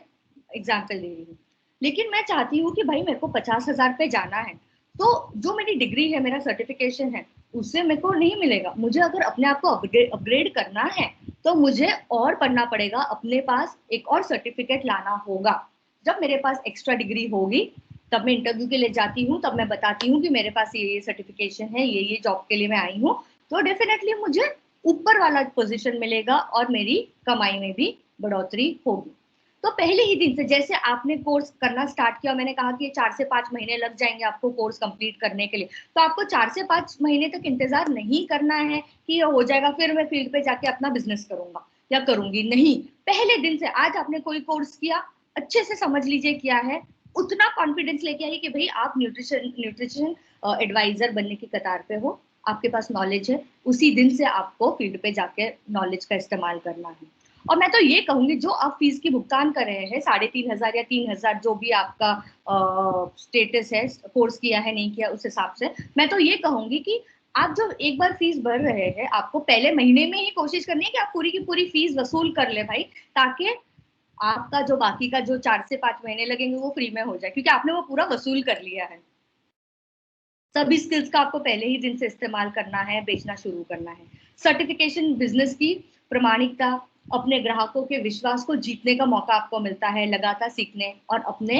एग्जाम्पल दे रही हूँ। लेकिन मैं चाहती हूँ कि भाई मेरे को 50,000 पे जाना है, तो जो मेरी डिग्री है, मेरा सर्टिफिकेशन है, उससे मेरे को नहीं मिलेगा। मुझे अगर अपने आप को अपग्रेड करना है तो मुझे और पढ़ना पड़ेगा, अपने पास एक और सर्टिफिकेट लाना होगा। जब मेरे पास एक्स्ट्रा डिग्री होगी तब मैं इंटरव्यू के लिए जाती हूँ, तब मैं बताती हूँ कि मेरे पास ये सर्टिफिकेशन है, ये जॉब के लिए मैं आई हूँ, तो डेफिनेटली मुझे ऊपर वाला पोजीशन मिलेगा और मेरी कमाई में भी बढ़ोतरी होगी। तो पहले ही दिन से जैसे आपने कोर्स करना स्टार्ट किया, मैंने कहा कि 4 से 5 महीने लग जाएंगे आपको कोर्स कंप्लीट करने के लिए, तो आपको 4 से 5 महीने तक इंतजार नहीं करना है कि ये हो जाएगा फिर मैं फील्ड पे जाके अपना बिजनेस करूंगा या करूंगी, नहीं। पहले दिन से आज आपने कोई कोर्स किया, अच्छे से समझ लीजिए क्या है, उतना कॉन्फिडेंस लेके आइए कि भाई आप न्यूट्रिशन एडवाइजर बनने की कतार पे हो, आपके पास नॉलेज है, उसी दिन से आपको फील्ड पे जाके नॉलेज का इस्तेमाल करना है। और मैं तो ये कहूंगी जो आप फीस की भुगतान कर रहे हैं 3,500 या 3,000 जो भी आपका स्टेटस है, कोर्स किया है नहीं किया उस हिसाब से, मैं तो ये कहूंगी कि आप जो एक बार फीस भर रहे हैं, आपको पहले महीने में ही कोशिश करनी है कि आप पूरी की पूरी फीस वसूल कर ले भाई, ताकि आपका जो बाकी का जो 4 से 5 महीने लगेंगे वो फ्री में हो जाए, क्योंकि आपने वो पूरा वसूल कर लिया है। सभी स्किल्स का आपको पहले ही दिन से इस्तेमाल करना है, बेचना शुरू करना है। सर्टिफिकेशन बिजनेस की प्रमाणिकता, अपने ग्राहकों के विश्वास को जीतने का मौका आपको मिलता है, लगातार सीखने और अपने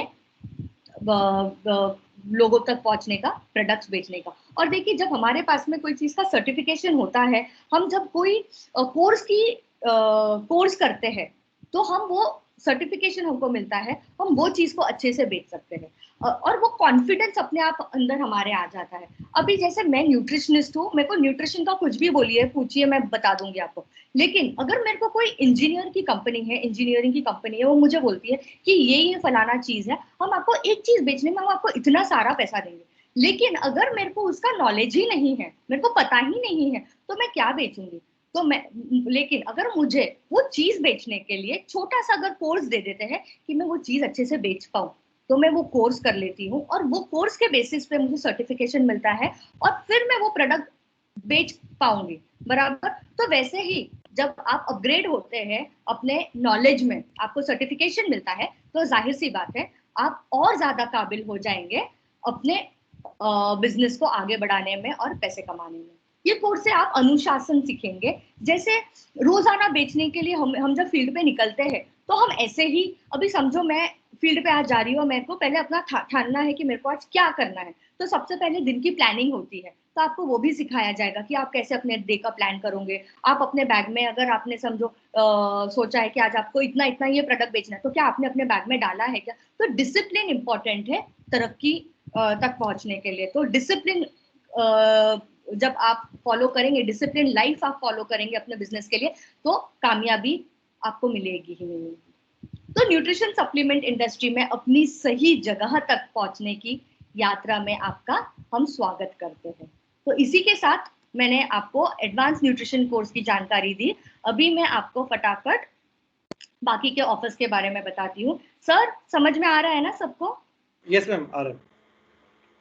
लोगों तक पहुंचने का, प्रोडक्ट्स बेचने का। और देखिए जब हमारे पास में कोई चीज का सर्टिफिकेशन होता है, हम जब कोई कोर्स करते हैं तो हम वो सर्टिफिकेशन हमको मिलता है, हम वो चीज को अच्छे से बेच सकते हैं और वो कॉन्फिडेंस अपने आप अंदर हमारे आ जाता है। अभी जैसे मैं न्यूट्रिशनिस्ट हूँ, मेरे को न्यूट्रिशन का कुछ भी बोलिए पूछिए, मैं बता दूंगी आपको। लेकिन अगर मेरे को कोई इंजीनियर की कंपनी है, इंजीनियरिंग की कंपनी है, वो मुझे बोलती है कि ये फलाना चीज है, हम आपको एक चीज बेचने में हम आपको इतना सारा पैसा देंगे, लेकिन अगर मेरे को उसका नॉलेज ही नहीं है, मेरे को पता ही नहीं है, तो मैं क्या बेचूंगी? तो मैं, लेकिन अगर मुझे वो चीज बेचने के लिए छोटा सा अगर कोर्स दे देते हैं कि मैं वो चीज अच्छे से बेच पाऊं, तो मैं वो कोर्स कर लेती हूँ और वो कोर्स के बेसिस पे मुझे सर्टिफिकेशन मिलता है और फिर मैं वो प्रोडक्ट बेच पाऊंगी, बराबर। तो वैसे ही जब आप अपग्रेड होते हैं अपने नॉलेज में, आपको सर्टिफिकेशन मिलता है, तो जाहिर सी बात है आप और ज्यादा काबिल हो जाएंगे अपने बिजनेस को आगे बढ़ाने में और पैसे कमाने में। ये कोर्स से आप अनुशासन सीखेंगे। जैसे रोजाना बेचने के लिए हम जब फील्ड पे निकलते हैं, तो हम ऐसे ही, अभी समझो मैं फील्ड पे आज जा रही हूँ, मेरे को पहले अपना ठानना है कि मेरे को आज क्या करना है, तो सबसे पहले दिन की प्लानिंग होती है, तो आपको वो भी सिखाया जाएगा कि आप कैसे अपने डे का प्लान करोगे। आप अपने बैग में, अगर आपने समझो सोचा है कि आज आपको इतना इतना ये प्रोडक्ट बेचना है, तो क्या आपने अपने बैग में डाला है क्या? तो डिसिप्लिन इंपॉर्टेंट है तरक्की तक पहुंचने के लिए। तो डिसिप्लिन जब आप फॉलो करेंगे, डिसिप्लिन लाइफ आप फॉलो करेंगे अपने बिजनेस के लिए, तो कामयाबी आपको मिलेगी ही मिलेगी। तो न्यूट्रिशन सप्लीमेंट इंडस्ट्री में अपनी सही जगह तक पहुंचने की यात्रा में आपका हम स्वागत करते हैं। तो इसी के साथ मैंने आपको एडवांस न्यूट्रिशन कोर्स की जानकारी दी। अभी मैं आपको फटाफट बाकी के ऑफर्स के बारे में बताती हूँ। सर समझ में आ रहा है ना सबको? यस मैम, आ रहा है।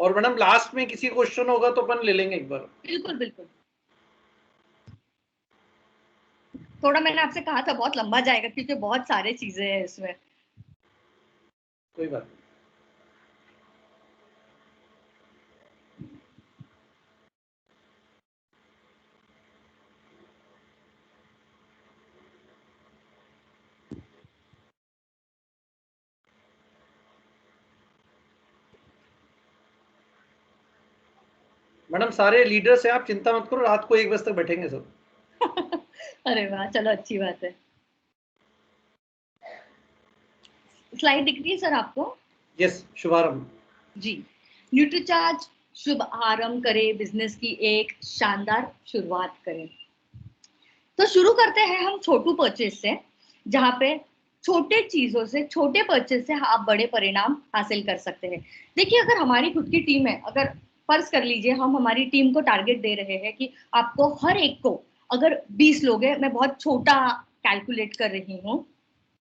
और मैडम लास्ट में किसी क्वेश्चन होगा तो अपन ले लेंगे एक बार। बिल्कुल बिल्कुल। थोड़ा मैंने आपसे कहा था बहुत लंबा जाएगा क्योंकि बहुत सारे चीजें हैं इसमें। कोई बात नहीं। मैडम सारे लीडर्स हैं, आप चिंता मत करो, रात को 1 बजे तक बैठेंगे सब। अरे वाह, चलो अच्छी बात है। स्लाइड दिख रही है सर आपको? यस, शुभारंभ जी। न्यूट्रीचार्ज शुभ आरंभ करें, बिजनेस की एक शानदार शुरुआत करें। तो शुरू करते हैं हम छोटू परचेज से, जहां पे छोटे चीजों से, छोटे परचेज से आप बड़े परिणाम हासिल कर सकते हैं। देखिए अगर हमारी खुद की टीम है, अगर फर्ज कर लीजिए हम हमारी टीम को टारगेट दे रहे हैं कि आपको हर एक को, अगर 20 लोग हैं, मैं बहुत छोटा कैलकुलेट कर रही हूँ,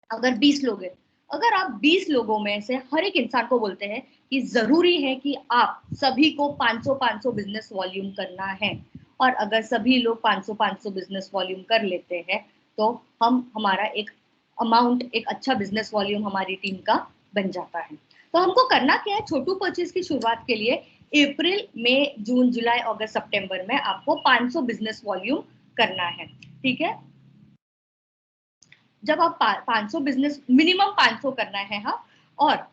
अगर 20 लोग हैं, अगर आप 20 लोगों में से हर एक इंसान को बोलते हैं कि जरूरी है कि आप सभी को 500 बिजनेस वॉल्यूम करना है, और अगर सभी लोग 500 बिजनेस वॉल्यूम कर लेते हैं, तो हम हमारा एक अमाउंट, एक अच्छा बिजनेस वॉल्यूम हमारी टीम का बन जाता है। तो हमको करना क्या है, छोटू परचेज की शुरुआत के लिए अप्रैल मई जून जुलाई अगस्त सितंबर में आपको 500 बिजनेस वॉल्यूम करना है, ठीक है। जब आप 500 बिजनेस, मिनिमम 500 करना है, हाँ। और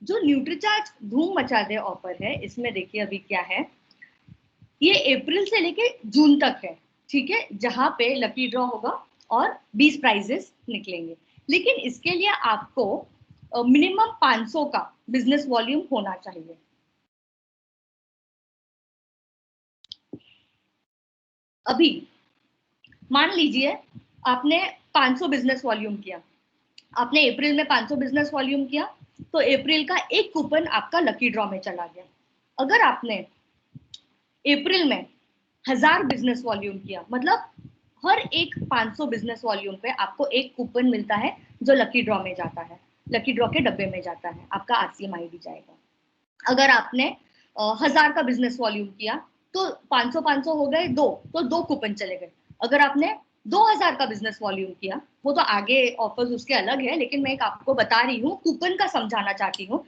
जो न्यूट्रीचार्ज धूम मचा दे ऑफर है, इसमें देखिए अभी क्या है, ये अप्रैल से लेके जून तक है, ठीक है, जहां पे लकी ड्रॉ होगा और 20 प्राइजेस निकलेंगे। लेकिन इसके लिए आपको मिनिमम 500 का बिजनेस वॉल्यूम होना चाहिए। अभी मान लीजिए आपने 500 बिजनेस वॉल्यूम किया, आपने अप्रैल में 500 बिजनेस वॉल्यूम किया, तो अप्रैल का एक कूपन आपका लकी ड्रॉ में चला गया। अगर आपने अप्रैल में 1000 बिजनेस वॉल्यूम किया, मतलब हर एक 500 बिजनेस वॉल्यूम पे आपको एक कूपन मिलता है जो लकी ड्रॉ में जाता है, लकी ड्रॉ के डब्बे में जाता है, आपका आरसीएम आईडी जाएगा। अगर आपने 1000 का बिजनेस वॉल्यूम किया तो 500 हो गए दो, तो दो कूपन चले गए। अगर आपने 2000 का बिजनेस वॉल्यूम किया, वो तो आगे ऑफर्स उसके अलग है, लेकिन मैं एक आपको बता रही हूँ, कूपन का समझाना चाहती हूँ।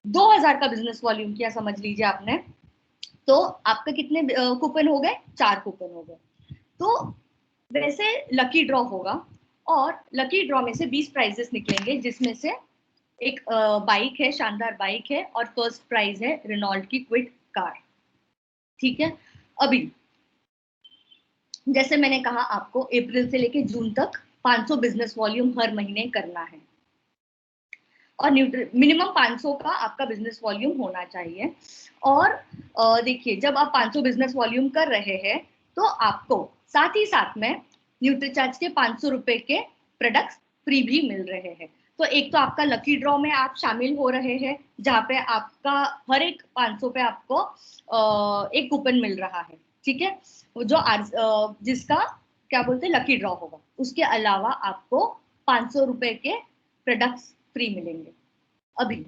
2000 का बिजनेस वॉल्यूम किया समझ लीजिए आपने, तो आपके कितने कूपन हो गए? 4 कूपन हो गए। तो वैसे लकी ड्रॉ होगा और लकी ड्रॉ में से 20 प्राइजेस निकलेंगे, जिसमें से एक बाइक है, शानदार बाइक है, और फर्स्ट प्राइज है रेनॉल्ट की क्विड कार। ठीक है, अभी जैसे मैंने कहा आपको अप्रैल से लेके जून तक 500 बिजनेस वॉल्यूम हर महीने करना है, और मिनिमम 500 का आपका बिजनेस वॉल्यूम होना चाहिए। और देखिए, जब आप 500 बिजनेस वॉल्यूम कर रहे हैं तो आपको साथ ही साथ में न्यूट्रीचार्ज के 500 रुपए के प्रोडक्ट्स फ्री भी मिल रहे हैं। तो एक तो आपका लकी ड्रॉ में आप शामिल हो रहे हैं, जहाँ पे आपका हर एक 500 पे आपको एक कूपन मिल रहा है। ठीक है, जो जिसका क्या बोलते हैं लकी ड्रॉ होगा। उसके अलावा आपको 500 रुपए के प्रोडक्ट्स फ्री मिलेंगे। अभी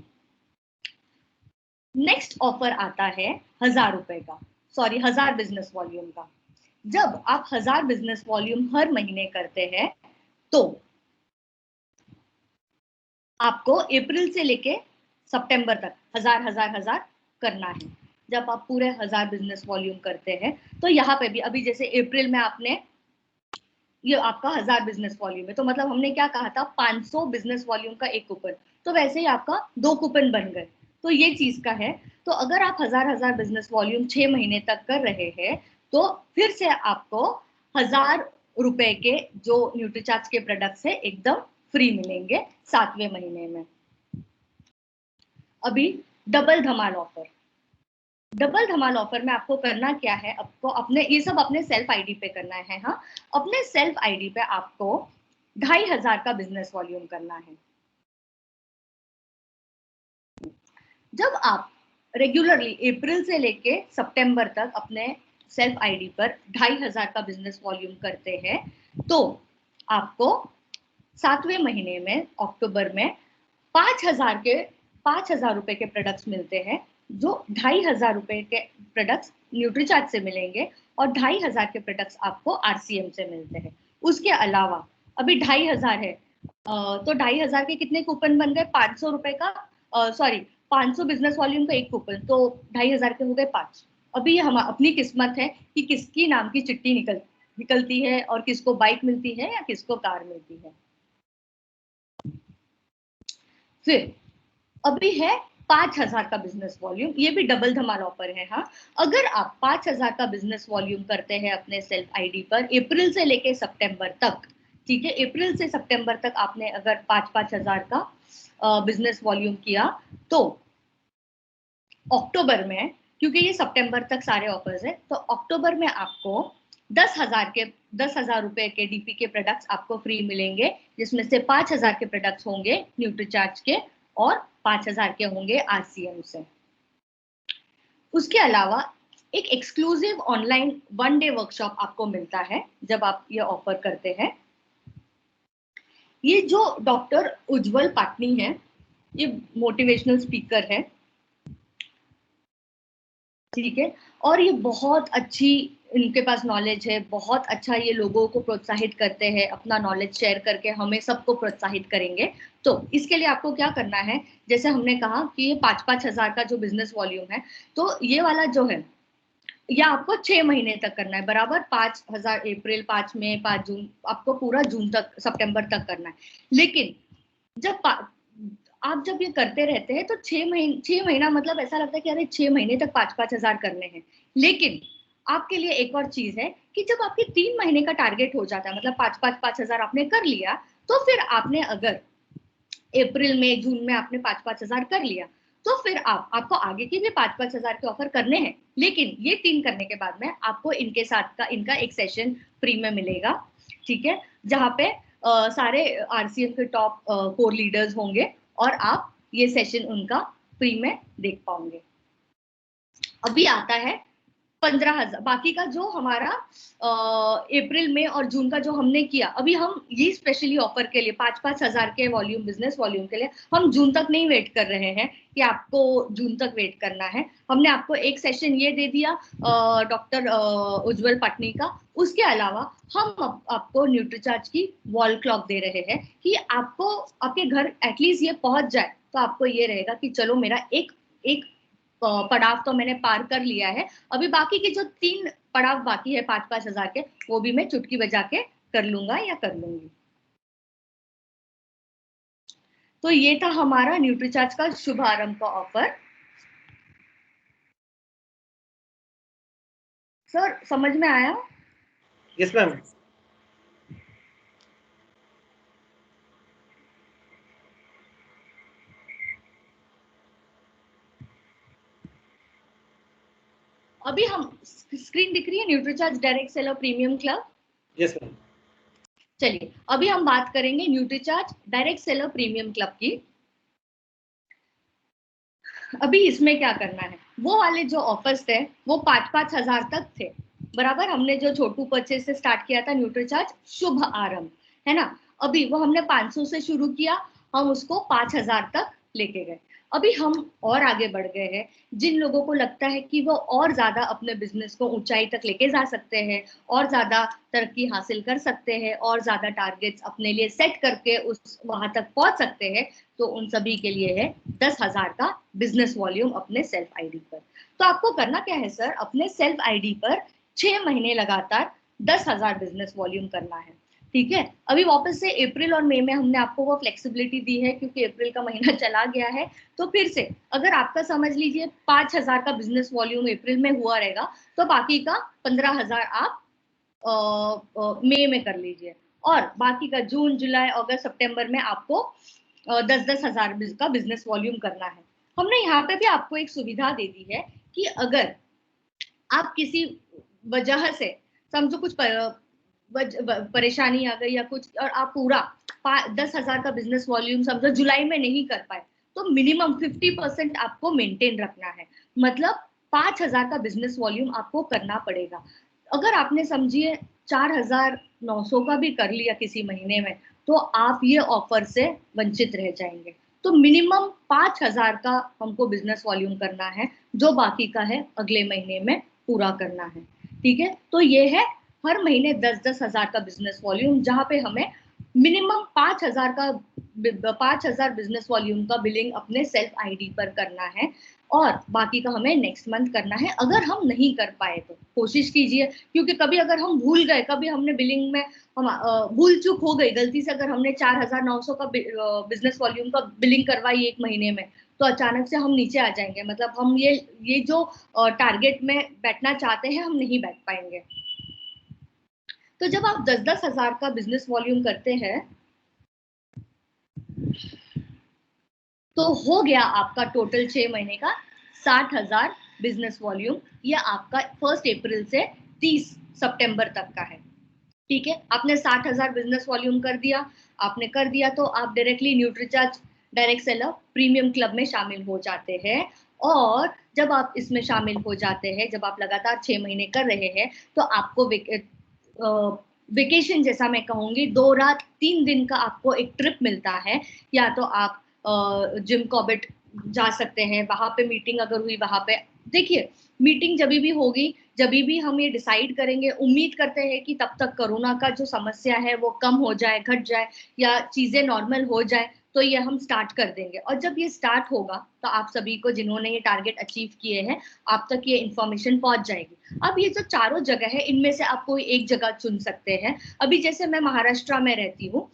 नेक्स्ट ऑफर आता है 1000 रुपए का, सॉरी 1000 बिजनेस वॉल्यूम का। जब आप 1000 बिजनेस वॉल्यूम हर महीने करते हैं तो आपको अप्रैल से लेके सितंबर तक 1000 करना है। जब आप पूरे 1000 बिजनेस वॉल्यूम करते हैं तो यहाँ पे भी अभी जैसे अप्रैल में आपने, ये आपका 1000 बिजनेस वॉल्यूम है, तो मतलब हमने क्या कहा था 500 बिजनेस वॉल्यूम का एक कूपन, तो वैसे ही आपका 2 कूपन बन गए। तो ये चीज का है। तो अगर आप 1000 बिजनेस वॉल्यूम 6 महीने तक कर रहे हैं तो फिर से आपको 1000 रुपए के जो न्यूट्रीचार्ज के प्रोडक्ट्स है एकदम फ्री मिलेंगे 7वें महीने में। अभी डबल धमाल ऑफर, डबल धमाल ऑफर में आपको करना क्या है, आपको अपने ये सब अपने सेल्फ आईडी पे करना है। हाँ, अपने सेल्फ आईडी पे आपको 2500 का बिजनेस वॉल्यूम करना है। जब आप रेगुलरली अप्रैल से लेके सितंबर तक अपने सेल्फ आईडी पर 2500 का बिजनेस वॉल्यूम करते हैं तो आपको 7वें महीने में अक्टूबर में 5000 रुपए के प्रोडक्ट्स मिलते हैं, जो 2500 रुपए के प्रोडक्ट्स न्यूट्रीचार्ज से मिलेंगे और 2500 के प्रोडक्ट्स आपको आरसीएम से मिलते हैं। उसके अलावा अभी 2500 है, तो 2500 के कितने कूपन बन गए? 500 रुपए का, सॉरी 500 बिजनेस वॉल्यूम का एक कूपन, तो 2500 के हो गए 5। अभी हम अपनी किस्मत है कि किसकी नाम की चिट्ठी निकलती है और किसको बाइक मिलती है या किसको कार मिलती है। फिर अभी है 5000 का बिजनेस वॉल्यूम, ये भी डबल धमाल ऑफर है। हाँ, अगर आप 5000 का बिजनेस वॉल्यूम करते हैं अपने सेल्फ आईडी पर अप्रैल से लेके सितंबर तक, ठीक है, अप्रैल से सितंबर तक आपने अगर 5,000 का बिजनेस वॉल्यूम किया तो अक्टूबर में, क्योंकि ये सितंबर तक सारे ऑफर्स है, तो अक्टूबर में आपको 10,000 रुपए के डीपी के प्रोडक्ट्स आपको फ्री मिलेंगे, जिसमें से 5000 के प्रोडक्ट्स होंगे न्यूट्रीचार्ज के और 5000 के होंगे आरसीएम से। उसके अलावा एक एक्सक्लूसिव ऑनलाइन 1 डे वर्कशॉप आपको मिलता है जब आप ये ऑफर करते हैं। ये जो डॉक्टर उज्जवल पाटनी है, ये मोटिवेशनल स्पीकर है, ठीक है, और ये बहुत अच्छी, इनके पास नॉलेज है, बहुत अच्छा ये लोगों को प्रोत्साहित करते हैं, अपना नॉलेज शेयर करके हमें सबको प्रोत्साहित करेंगे। तो इसके लिए आपको क्या करना है, जैसे हमने कहा कि ये 5,000 का जो बिजनेस वॉल्यूम है, तो ये वाला जो है ये आपको 6 महीने तक करना है बराबर। 5,000 अप्रैल, 5 मई, 5 जून, आपको पूरा जून तक, सितंबर तक करना है। लेकिन जब आप जब ये करते रहते हैं तो 6 महीना मतलब ऐसा लगता है कि अरे 6 महीने तक 5,000 करने हैं। लेकिन आपके लिए एक और चीज है कि जब आपके 3 महीने का टारगेट हो जाता है, मतलब 5,000 आपने कर लिया, तो फिर आपने अगर अप्रैल में जून में आपने 5-5 हजार कर लिया, तो फिर आपको आगे के भी 5-5 हजार के ऑफर करने हैं, लेकिन ये 3 करने के बाद में आपको इनके साथ का इनका एक सेशन फ्री में मिलेगा, ठीक है, जहाँ पे सारे आरसीएम के टॉप कोर लीडर्स होंगे और आप ये सेशन उनका फ्री में देख पाओगे। अभी आता है 15,000, बाकी का जो हमारा अप्रैल में और जून का जो हमने किया, अभी हम ये स्पेशली ऑफर के लिए 5-5 हजार के वॉल्यूम, बिजनेस वॉल्यूम के लिए हम जून तक नहीं वेट कर रहे हैं कि आपको जून तक वेट करना है। हमने आपको एक सेशन ये दे दिया डॉक्टर उज्जवल पटनी का, उसके अलावा हम आपको न्यूट्रीचार्ज की वॉल क्लॉक दे रहे हैं कि आपको आपके घर एटलीस्ट ये पहुंच जाए, तो आपको ये रहेगा कि चलो मेरा एक पड़ाव तो मैंने पार कर लिया है, अभी बाकी के जो 3 पड़ाव बाकी है 5-5 हजार के, वो भी मैं चुटकी बजा के कर लूंगा या कर लूंगी। तो ये था हमारा न्यूट्रीचार्ज का शुभारंभ का ऑफर। सर समझ में आया? Yes ma'am. अभी हम स्क्रीन दिख रही है Nutricharge direct seller premium club? Yes ma'am. चलिए अभी हम बात करेंगे Nutricharge direct seller premium club की। अभी इसमें क्या करना है, वो वाले जो ऑफर्स थे वो 5-5 हजार तक थे, बराबर। हमने जो छोटू परचेज से स्टार्ट किया था न्यूट्रीचार्ज शुभ आरंभ, है ना, अभी वो हमने 500 से शुरू किया, हम उसको 5,000 तक लेके गए। अभी हम और आगे बढ़ गए हैं, जिन लोगों को लगता है कि वो और ज्यादा अपने बिजनेस को ऊंचाई तक लेके जा सकते हैं, और ज्यादा तरक्की हासिल कर सकते हैं, और ज्यादा टारगेट्स अपने लिए सेट करके उस वहां तक पहुंच सकते हैं, तो उन सभी के लिए है 10,000 का बिजनेस वॉल्यूम अपने सेल्फ आईडी पर। तो आपको करना क्या है सर, अपने सेल्फ आईडी पर 6 महीने लगातार 10,000 बिजनेस वॉल्यूम करना है, ठीक है। अभी वापस से अप्रैल और मई में हमने आपको वो फ्लेक्सिबिलिटी दी है, क्योंकि अप्रैल का महीना चला गया है, तो फिर से अगर आपका समझ लीजिए 5,000 का बिजनेस वॉल्यूम अप्रैल में हुआ रहेगा, तो बाकी का 15,000 आप मई में कर लीजिए, और बाकी का जून जुलाई अगस्त सितंबर में आपको 10-10 हजार का बिजनेस वॉल्यूम करना है। हमने यहाँ पे भी आपको एक सुविधा दे दी है कि अगर आप किसी वजह से समझो कुछ परेशानी आ गई या कुछ, और आप पूरा 10,000 का बिजनेस वॉल्यूम समझो जुलाई में नहीं कर पाए, तो मिनिमम 50% आपको मेंटेन रखना है, मतलब 5,000 का बिजनेस वॉल्यूम आपको करना पड़ेगा। अगर आपने समझिए 4,900 का भी कर लिया किसी महीने में, तो आप ये ऑफर से वंचित रह जाएंगे। तो मिनिमम 5,000 का हमको बिजनेस वॉल्यूम करना है, जो बाकी का है अगले महीने में पूरा करना है, ठीक है। तो ये है हर महीने 10-10 हजार का बिजनेस वॉल्यूम, जहां पे हमें मिनिमम 5,000 बिजनेस वॉल्यूम का बिलिंग अपने सेल्फ आईडी पर करना है, और बाकी का हमें नेक्स्ट मंथ करना है। अगर हम नहीं कर पाए तो कोशिश कीजिए, क्योंकि कभी अगर हम भूल गए, कभी हमने बिलिंग में हम भूल चूक हो गई, गलती से अगर हमने 4,900 का बिजनेस वॉल्यूम का बिलिंग करवाई एक महीने में, तो अचानक से हम नीचे आ जाएंगे, मतलब हम ये जो टारगेट में बैठना चाहते हैं हम नहीं बैठ पाएंगे। तो जब आप 10-10 हजार का बिजनेस वॉल्यूम करते हैं, तो हो गया आपका टोटल 6 महीने का 60,000 बिजनेस वॉल्यूम। ये आपका 1 अप्रैल से 30 सितंबर तक का है, ठीक है। आपने 60,000 बिजनेस वॉल्यूम कर दिया, आपने कर दिया, तो आप directly Nutricharge direct seller premium club में शामिल हो जाते हैं। और जब आप इसमें शामिल हो जाते हैं, जब आप लगातार 6 महीने कर रहे हैं, तो आपको वेकेशन जैसा मैं कहूंगी, 2 रात 3 दिन का आपको एक ट्रिप मिलता है। या तो आप जिम कॉर्बेट जा सकते हैं, वहां पे मीटिंग अगर हुई, वहां पे देखिए मीटिंग जब भी होगी, जब भी हम ये डिसाइड करेंगे, उम्मीद करते हैं कि तब तक कोरोना का जो समस्या है वो कम हो जाए, घट जाए, या चीजें नॉर्मल हो जाए, तो ये हम स्टार्ट कर देंगे। और जब ये स्टार्ट होगा, तो आप सभी को जिन्होंने ये टारगेट अचीव किए हैं, आप तक ये इन्फॉर्मेशन पहुंच जाएगी। अब ये जो चारों जगह है, इनमें से आप कोई एक जगह चुन सकते हैं। अभी जैसे मैं महाराष्ट्र में रहती हूँ,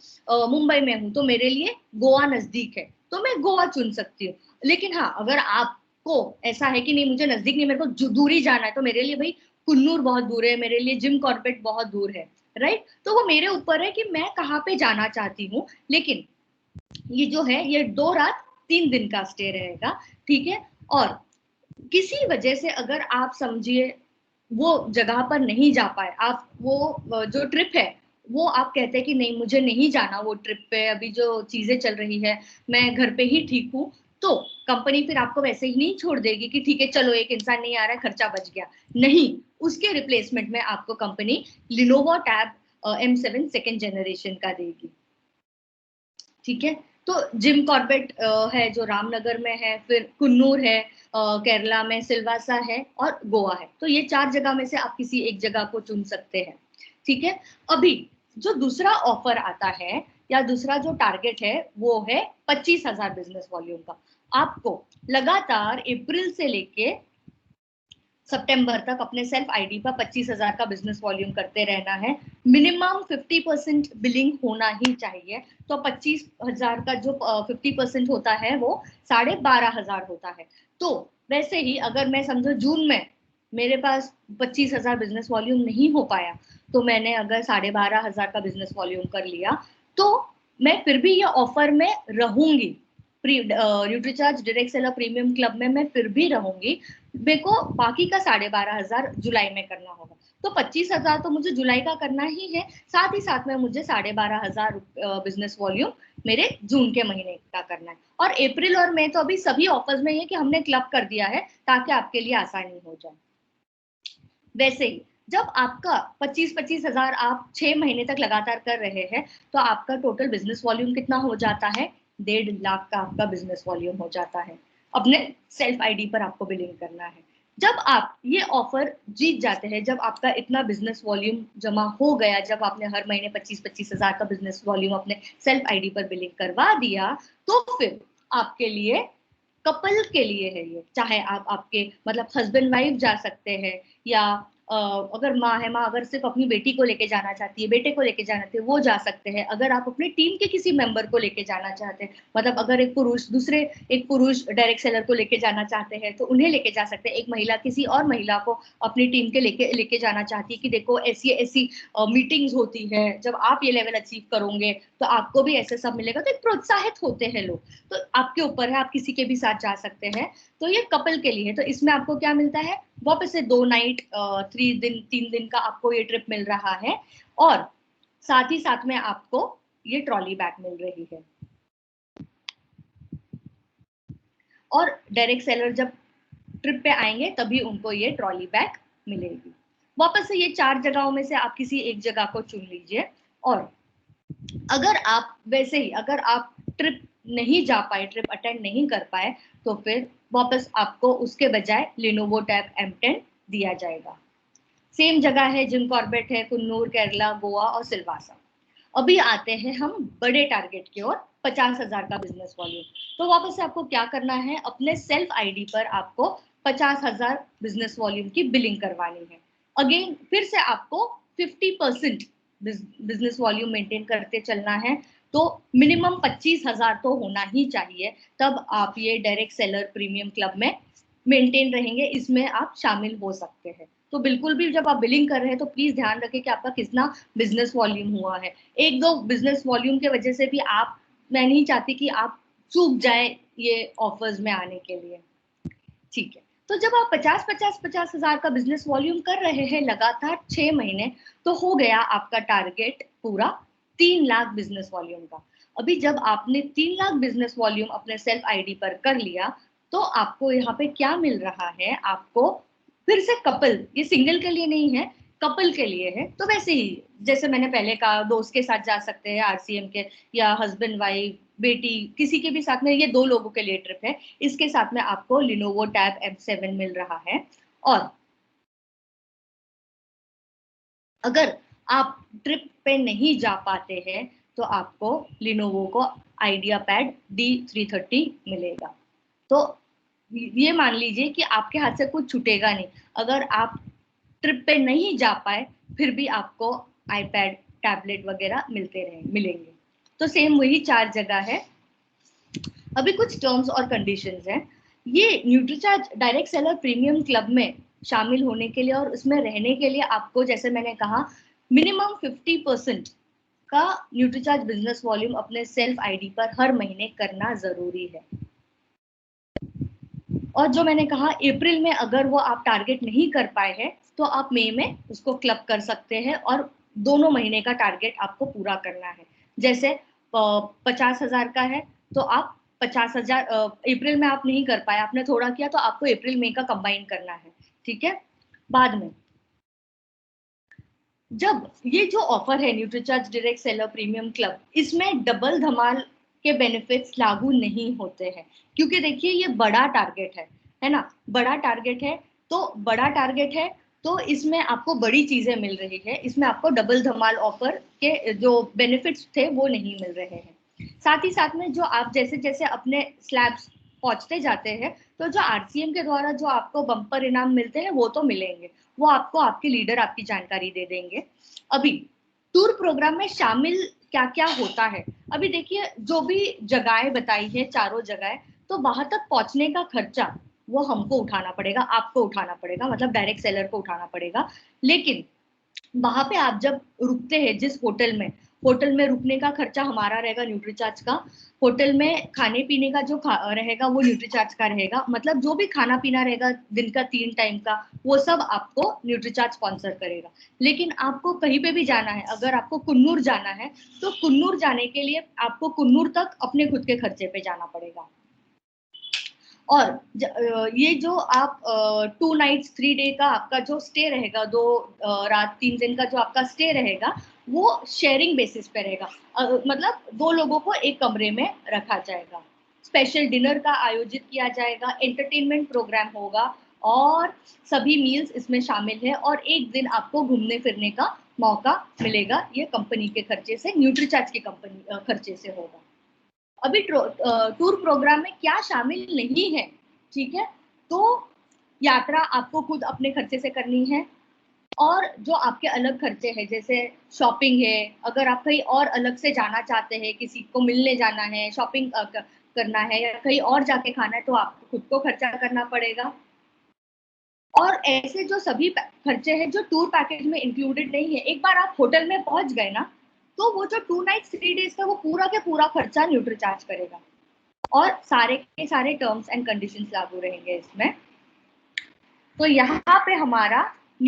मुंबई में हूँ, तो मेरे लिए गोवा नजदीक है, तो मैं गोवा चुन सकती हूँ। लेकिन हाँ, अगर आपको ऐसा है कि नहीं मुझे नजदीक नहीं, मेरे को दूरी जाना है, तो मेरे लिए भाई कुन्नूर बहुत दूर है, मेरे लिए जिम कॉर्बेट बहुत दूर है, राइट। तो वो मेरे ऊपर है कि मैं कहाँ पे जाना चाहती हूँ। लेकिन ये जो है ये 2 रात 3 दिन का स्टे रहेगा, ठीक है। और किसी वजह से अगर आप समझिए वो जगह पर नहीं जा पाए, आप वो जो ट्रिप है वो आप कहते हैं कि नहीं मुझे नहीं जाना वो ट्रिप पे, अभी जो चीजें चल रही है मैं घर पे ही ठीक हूँ, तो कंपनी फिर आपको वैसे ही नहीं छोड़ देगी कि ठीक है चलो एक इंसान नहीं आ रहा है खर्चा बच गया। नहीं, उसके रिप्लेसमेंट में आपको company Lenovo tab M7 second generation का देगी, ठीक है। तो जिम कॉर्बेट है जो रामनगर में है, फिर कुन्नूर है केरला में, सिलवासा है और गोवा है। तो ये 4 जगह में से आप किसी एक जगह को चुन सकते हैं, ठीक है। अभी जो दूसरा ऑफर आता है या दूसरा जो टारगेट है वो है 25,000 बिजनेस वॉल्यूम का। आपको लगातार अप्रैल से लेके सितंबर तक अपने सेल्फ आईडी पर 25,000 का बिजनेस वॉल्यूम करते रहना है। मिनिमम 50% बिलिंग होना ही चाहिए। तो 25,000 का जो 50% होता है वो 12,500 होता है। तो वैसे ही अगर मैं समझो जून में मेरे पास 25,000 बिजनेस वॉल्यूम नहीं हो पाया, तो मैंने अगर 12,500 का बिजनेस वॉल्यूम कर लिया, तो मैं फिर भी ये ऑफर में रहूंगी। Nutricharge direct seller premium club में मैं फिर भी रहूंगी। मेरे को बाकी का 12,500 जुलाई में करना होगा। तो 25,000 तो मुझे जुलाई का करना ही है, साथ ही साथ में मुझे 12,500 बिजनेस वॉल्यूम मेरे जून के महीने का करना है। और अप्रैल और मई तो अभी सभी ऑफर्स में ये कि हमने क्लब कर दिया है ताकि आपके लिए आसानी हो जाए। वैसे ही जब आपका 25,000 आप 6 महीने तक लगातार कर रहे हैं, तो आपका टोटल बिजनेस वॉल्यूम कितना हो जाता है? 1.5 लाख का आपका बिजनेस वॉल्यूम हो जाता है। अपने सेल्फ आईडी पर आपको बिलिंग करना है। जब आप ये ऑफर जीत जाते हैं, जब आपका इतना बिजनेस वॉल्यूम जमा हो गया, जब आपने हर महीने 25,000 का बिजनेस वॉल्यूम अपने सेल्फ आईडी पर बिलिंग करवा दिया, तो फिर आपके लिए कपल के लिए है ये। चाहे आप आपके मतलब हस्बैंड वाइफ जा सकते हैं, या अगर माँ है, माँ अगर सिर्फ अपनी बेटी को लेके जाना चाहती है, बेटे को लेके जाना चाहती है, वो जा सकते हैं। अगर आप अपनी टीम के किसी मेंबर को लेके जाना चाहते हैं, मतलब अगर एक पुरुष डायरेक्ट सेलर को लेके जाना चाहते हैं तो उन्हें लेके जा सकते हैं। एक महिला किसी और महिला को अपनी टीम के लेके जाना चाहती है कि देखो ऐसी ऐसी मीटिंग्स होती है, जब आप ये लेवल अचीव करोगे तो आपको भी ऐसे सब मिलेगा। तो एक प्रोत्साहित होते हैं लोग। तो आपके ऊपर है, आप किसी के भी साथ जा सकते हैं। तो ये कपल के लिए है। तो इसमें आपको क्या मिलता है? वापस से 2 नाइट 3 दिन का आपको ये ट्रिप मिल रहा है, और साथ ही साथ में आपको ये ट्रॉली बैग मिल रही है। और डायरेक्ट सेलर जब ट्रिप पे आएंगे तभी उनको ये ट्रॉली बैग मिलेगी। वापस से ये 4 जगहों में से आप किसी एक जगह को चुन लीजिए। और अगर आप वैसे ही अगर आप ट्रिप नहीं जा पाए, ट्रिप अटेंड नहीं कर पाए, तो फिर वापस आपको उसके बजाय लिनोवो टैब M10 दिया जाएगा। सेम जगह है, जिम कॉर्बेट है, कुन्नूर, केरला, गोवा और सिलवासा। अभी आते हैं हम बड़े टारगेट की ओर, 50,000 का बिजनेस वॉल्यूम। तो वापस से आपको क्या करना है? अपने सेल्फ आईडी पर आपको 50,000 बिजनेस वॉल्यूम की बिलिंग करवानी है। अगेन फिर से आपको 50% बिजनेस वॉल्यूम मेंटेन करते चलना है। तो मिनिमम 25,000 तो होना ही चाहिए, तब आप ये डायरेक्ट सेलर प्रीमियम क्लब में मेंटेन रहेंगे, इसमें आप शामिल हो सकते हैं। तो बिल्कुल भी जब आप बिलिंग कर रहे हैं तो प्लीज ध्यान रखें कि आपका कितना बिजनेस वॉल्यूम हुआ है। एक दो बिजनेस वॉल्यूम के वजह से भी मैं नहीं चाहती कि आप चूक जाए ये ऑफर्स में आने के लिए, ठीक है। तो जब आप 50,000 का बिजनेस वॉल्यूम कर रहे हैं लगातार 6 महीने, तो हो गया आपका टारगेट पूरा 3 लाख बिजनेस वॉल्यूम का। अभी जब आपने 3 लाख बिजनेस वॉल्यूम अपने सेल्फ आईडी पर कर लिया, तो आपको यहाँ पे क्या मिल रहा है? आपको फिर से कपल, ये सिंगल के लिए नहीं है, कपल के लिए है। तो वैसे ही जैसे मैंने पहले कहा, दोस्त के साथ जा सकते हैं RCM के, या हस्बैंड वाइफ बेटी किसी के भी साथ में, ये 2 लोगों के लिए ट्रिप है। इसके साथ में आपको लिनोवो टैब M7 मिल रहा है। और अगर आप ट्रिप पे नहीं जा पाते हैं तो आपको लिनोवो को आइडिया पैड D330 मिलेगा। तो ये मान लीजिए कि आपके हाथ से कुछ छूटेगा नहीं। अगर आप ट्रिप पे नहीं जा पाए फिर भी आपको आईपैड, टैबलेट वगैरह मिलेंगे। तो सेम वही 4 जगह है। अभी कुछ टर्म्स और कंडीशंस हैं। ये Nutricharge direct seller premium club में शामिल होने के लिए और उसमें रहने के लिए आपको, जैसे मैंने कहा, मिनिमम 50% का न्यूट्रीचार्ज बिजनेस वॉल्यूम अपने सेल्फ आईडी पर हर महीने करना जरूरी है। और जो मैंने कहा अप्रैल में अगर वो आप टारगेट नहीं कर पाए हैं तो आप मई में उसको क्लब कर सकते हैं और दोनों महीने का टारगेट आपको पूरा करना है। जैसे 50,000 का है तो आप 50,000 अप्रैल में आप नहीं कर पाए, आपने थोड़ा किया तो आपको अप्रैल मई का कंबाइन करना है, ठीक है। बाद में जब ये जो ऑफर है Nutricharge direct seller premium club, इसमें डबल धमाल के बेनिफिट्स लागू नहीं होते हैं, क्योंकि देखिए ये बड़ा टारगेट है ना, बड़ा टारगेट है तो इसमें आपको बड़ी चीजें मिल रही है, इसमें आपको डबल धमाल ऑफर के जो बेनिफिट्स थे वो नहीं मिल रहे हैं। साथ ही साथ में जो आप जैसे जैसे अपने स्लैब्स पहुंचते जाते हैं तो जो आरसीएम के द्वारा जो आपको बम्पर इनाम मिलते हैं वो तो मिलेंगे, वो आपको आपके लीडर आपकी जानकारी दे देंगे। अभी टूर प्रोग्राम में शामिल क्या क्या होता है, अभी देखिए जो भी जगहें बताई है चारों जगह, तो वहां तक पहुंचने का खर्चा वो हमको उठाना पड़ेगा, आपको उठाना पड़ेगा, मतलब डायरेक्ट सेलर को उठाना पड़ेगा। लेकिन वहां पे आप जब रुकते हैं जिस होटल में रुकने का खर्चा हमारा रहेगा न्यूट्रीचार्ज का, होटल में खाने पीने का जो रहेगा वो न्यूट्रीचार्ज का रहेगा, मतलब जो भी खाना पीना रहेगा दिन का 3 टाइम का वो सब आपको न्यूट्रीचार्ज स्पॉन्सर करेगा। लेकिन आपको कहीं पे भी जाना है, अगर आपको कुन्नूर जाना है तो कुन्नूर जाने के लिए आपको कुन्नूर तक अपने खुद के खर्चे पे जाना पड़ेगा। और ये जो आप 2 नाइट्स 3 डे का आपका जो स्टे रहेगा, 2 रात 3 दिन का जो आपका स्टे रहेगा वो शेयरिंग बेसिस पे रहेगा, मतलब 2 लोगों को एक कमरे में रखा जाएगा। स्पेशल डिनर का आयोजित किया जाएगा, एंटरटेनमेंट प्रोग्राम होगा और सभी मील्स इसमें शामिल है, और एक दिन आपको घूमने फिरने का मौका मिलेगा, ये कंपनी के खर्चे से, न्यूट्रीचार्ज की कंपनी खर्चे से होगा। अभी टूर प्रोग्राम में क्या शामिल नहीं है, ठीक है, तो यात्रा आपको खुद अपने खर्चे से करनी है, और जो आपके अलग खर्चे हैं जैसे शॉपिंग है, अगर आप कहीं और अलग से जाना चाहते हैं, किसी को मिलने जाना है, शॉपिंग करना है या कहीं और जाके खाना है तो आपको खुद को खर्चा करना पड़ेगा। और ऐसे जो सभी खर्चे हैं जो टूर पैकेज में इंक्लूडेड नहीं है, एक बार आप होटल में पहुंच गए ना तो वो जो 2 नाइट 3 डेज का वो पूरा के पूरा खर्चा न्यूट्रीचार्ज करेगा, और सारे के सारे टर्म्स एंड कंडीशंस लागू रहेंगे इसमें। तो यहाँ पे हमारा